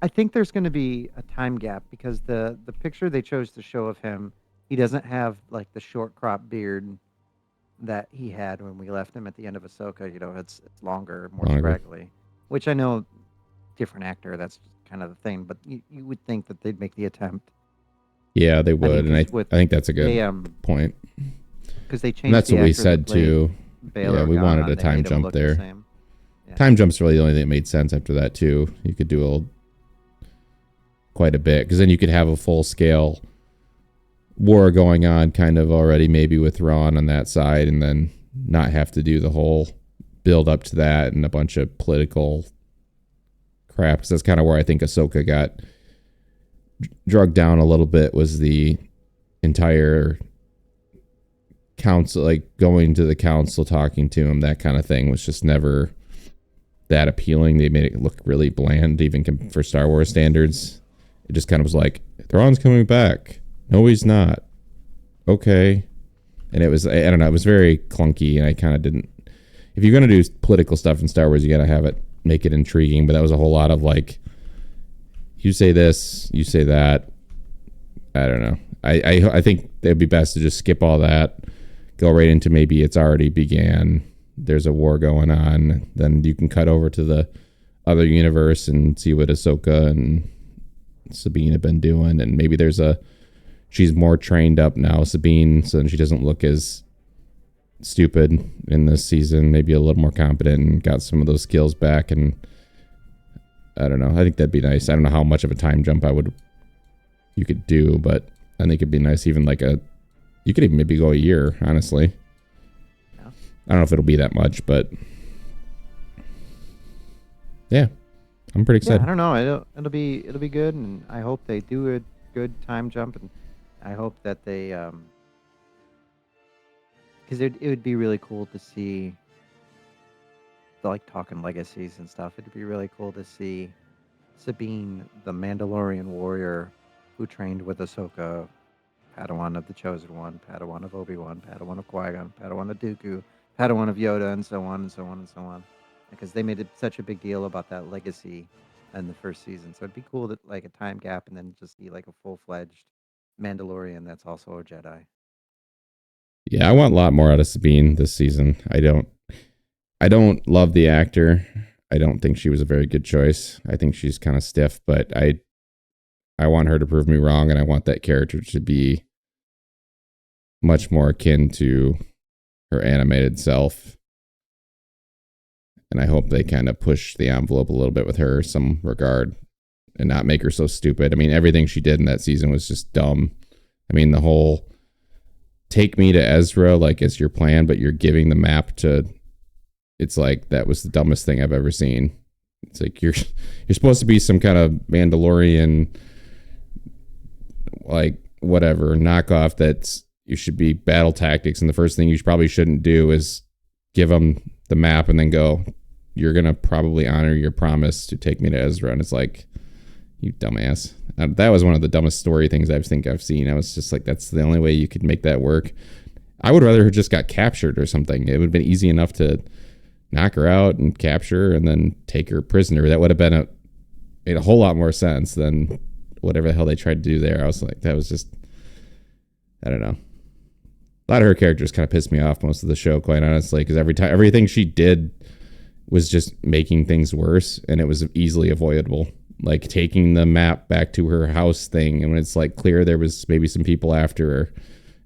I think there's going to be a time gap because the picture they chose to show of him, he doesn't have like the short crop beard that he had when we left him at the end of Ahsoka. You know, it's longer, more scraggly, which I know, different actor. That's kind of the thing, but you would think that they'd make the attempt. Yeah, they would, and I think that's a good point. Because they changed. And that's what we said too. Yeah, we wanted a time jump there. Yeah. Time jump's really the only thing that made sense after that too. You could do quite a bit, because then you could have a full scale war going on kind of already, maybe with Thrawn on that side, and then not have to do the whole build up to that and a bunch of political crap, because that's kind of where I think Ahsoka got drugged down a little bit, was the entire council, like going to the council, talking to him, that kind of thing was just never that appealing. They made it look really bland, even for Star Wars standards. It just kind of was like, Thrawn's coming back. No, he's not. Okay. And it was, I don't know, it was very clunky, and I kind of didn't. If you're going to do political stuff in Star Wars, you got to make it intriguing, but that was a whole lot of like, you say this, you say that. I don't know. I think it'd be best to just skip all that, go right into maybe it's already began, there's a war going on, then you can cut over to the other universe and see what Ahsoka and Sabine have been doing, and maybe she's more trained up now, Sabine, so she doesn't look as stupid in this season, maybe a little more competent and got some of those skills back. And I don't know, I think that'd be nice. I don't know how much of a time jump you could do, but I think it'd be nice, even you could even maybe go a year, honestly. Yeah. I don't know if it'll be that much, but yeah, I'm pretty excited. Yeah, I don't know. It'll be good, and I hope they do a good time jump, and I hope that they because it would be really cool to see, like, talking legacies and stuff. It'd be really cool to see Sabine, the Mandalorian warrior who trained with Ahsoka, Padawan of the Chosen One, Padawan of Obi-Wan, Padawan of Qui-Gon, Padawan of Dooku, Padawan of Yoda, and so on and so on and so on. Because they made such a big deal about that legacy in the first season. So it'd be cool that, like, a time gap and then just see like a full-fledged Mandalorian that's also a Jedi. Yeah, I want a lot more out of Sabine this season. I don't love the actor. I don't think she was a very good choice. I think she's kind of stiff, but I want her to prove me wrong, and I want that character to be much more akin to her animated self. And I hope they kind of push the envelope a little bit with her in some regard and not make her so stupid. I mean, everything she did in that season was just dumb. I mean, the whole take me to Ezra, like, as your plan, but you're giving the map to, it's like, that was the dumbest thing I've ever seen. It's like, you're supposed to be some kind of Mandalorian, like, whatever knockoff that's you should be battle tactics, and the first thing you probably shouldn't do is give them the map and then go, you're gonna probably honor your promise to take me to Ezra. And it's like, you dumbass. That was one of the dumbest story things I think I've seen. I was just like, that's the only way you could make that work. I would rather have just got captured or something. It would have been easy enough to knock her out and capture her and then take her prisoner. That would have been made a whole lot more sense than whatever the hell they tried to do there. I was like, that was just, I don't know. A lot of her characters kind of pissed me off most of the show, quite honestly, because everything she did was just making things worse, and it was easily avoidable. Like taking the map back to her house thing, and when it's like clear there was maybe some people after her,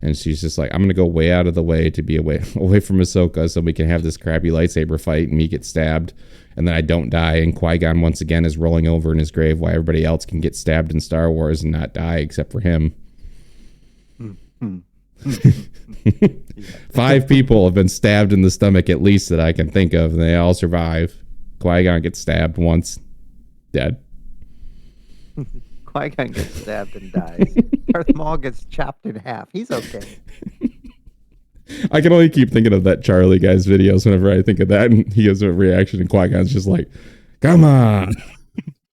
and she's just like, I'm gonna go way out of the way to be away from Ahsoka so we can have this crappy lightsaber fight and me get stabbed, and then I don't die, and Qui-Gon once again is rolling over in his grave while everybody else can get stabbed in Star Wars and not die except for him. 5 people have been stabbed in the stomach at least that I can think of, and they all survive. Qui-Gon gets stabbed once, dead. Qui-Gon gets stabbed and dies. Darth Maul gets chopped in half. He's okay. I can only keep thinking of that Charlie guy's videos whenever I think of that, and he gives a reaction, and Qui-Gon's just like, come on.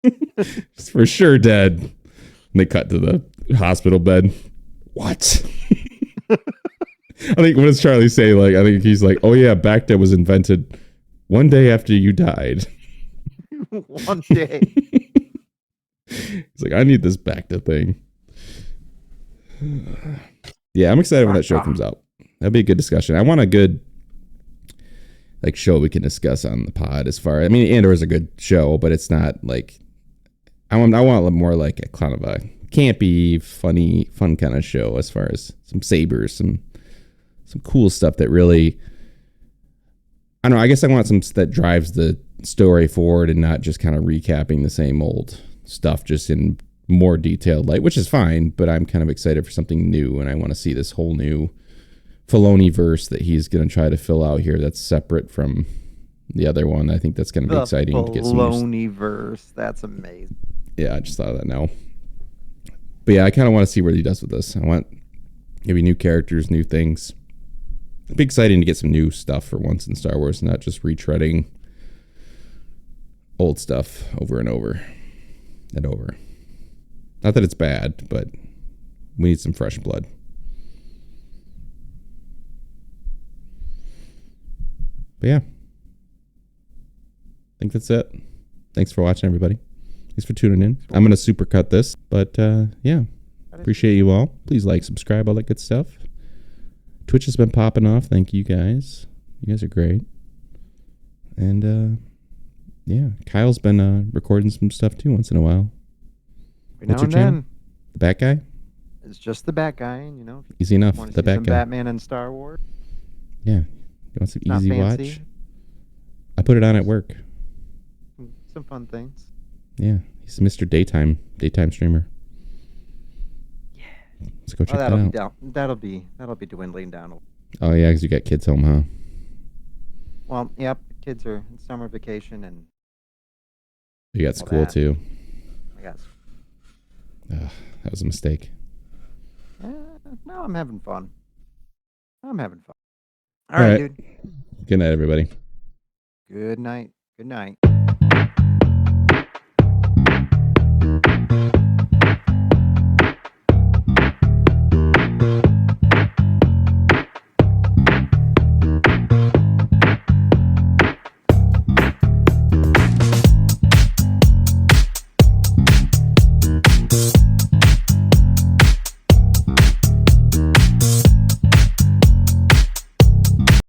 It's for sure dead. And they cut to the hospital bed. What? I think what does Charlie say? Like, I think he's like, oh yeah, Bacta was invented one day after you died. One day. He's like, I need this Bacta thing. Yeah, I'm excited when that show comes out. That'll be a good discussion. I want a good like show we can discuss on the pod. As far, I mean, Andor is a good show, but it's not like I want more like a kind of a campy, funny, fun kind of show. As far as some sabers, some cool stuff that really, I don't know. I guess I want some that drives the story forward and not just kind of recapping the same old stuff, just in more detailed light, which is fine. But I'm kind of excited for something new, and I want to see this whole new Filoni verse that he's going to try to fill out here. That's separate from the other one. I think that's going to be exciting to get some Filoni verse. That's amazing. Yeah, I just thought of that now. But yeah, I kind of want to see what he does with this. I want maybe new characters, new things. It'd be exciting to get some new stuff for once in Star Wars, not just retreading old stuff over and over and over. Not that it's bad, but we need some fresh blood. But yeah, I think that's it. Thanks for watching, everybody. Thanks for tuning in. I'm going to supercut this, but yeah, appreciate you all. Please like, subscribe, all that good stuff. Twitch has been popping off. Thank you guys. You guys are great. And yeah, Kyle's been recording some stuff too once in a while. What's your channel? The Bat Guy? It's just the Bat Guy, and you know, Easy enough. want to The see Bat some Guy. Batman and Star Wars. Yeah. You want some Not easy fancy. watch? I put it on at work. Some fun things. Yeah. He's Mr. Daytime streamer. Yeah. Let's go check that that'll out. be down. That'll be dwindling down. Oh yeah, because you got kids home, huh? Well, yep. Kids are in summer vacation, and You got all school that. too. I guess. That was a mistake. No, I'm having fun. All All right, right. dude. Good night, everybody. Good night. Good night.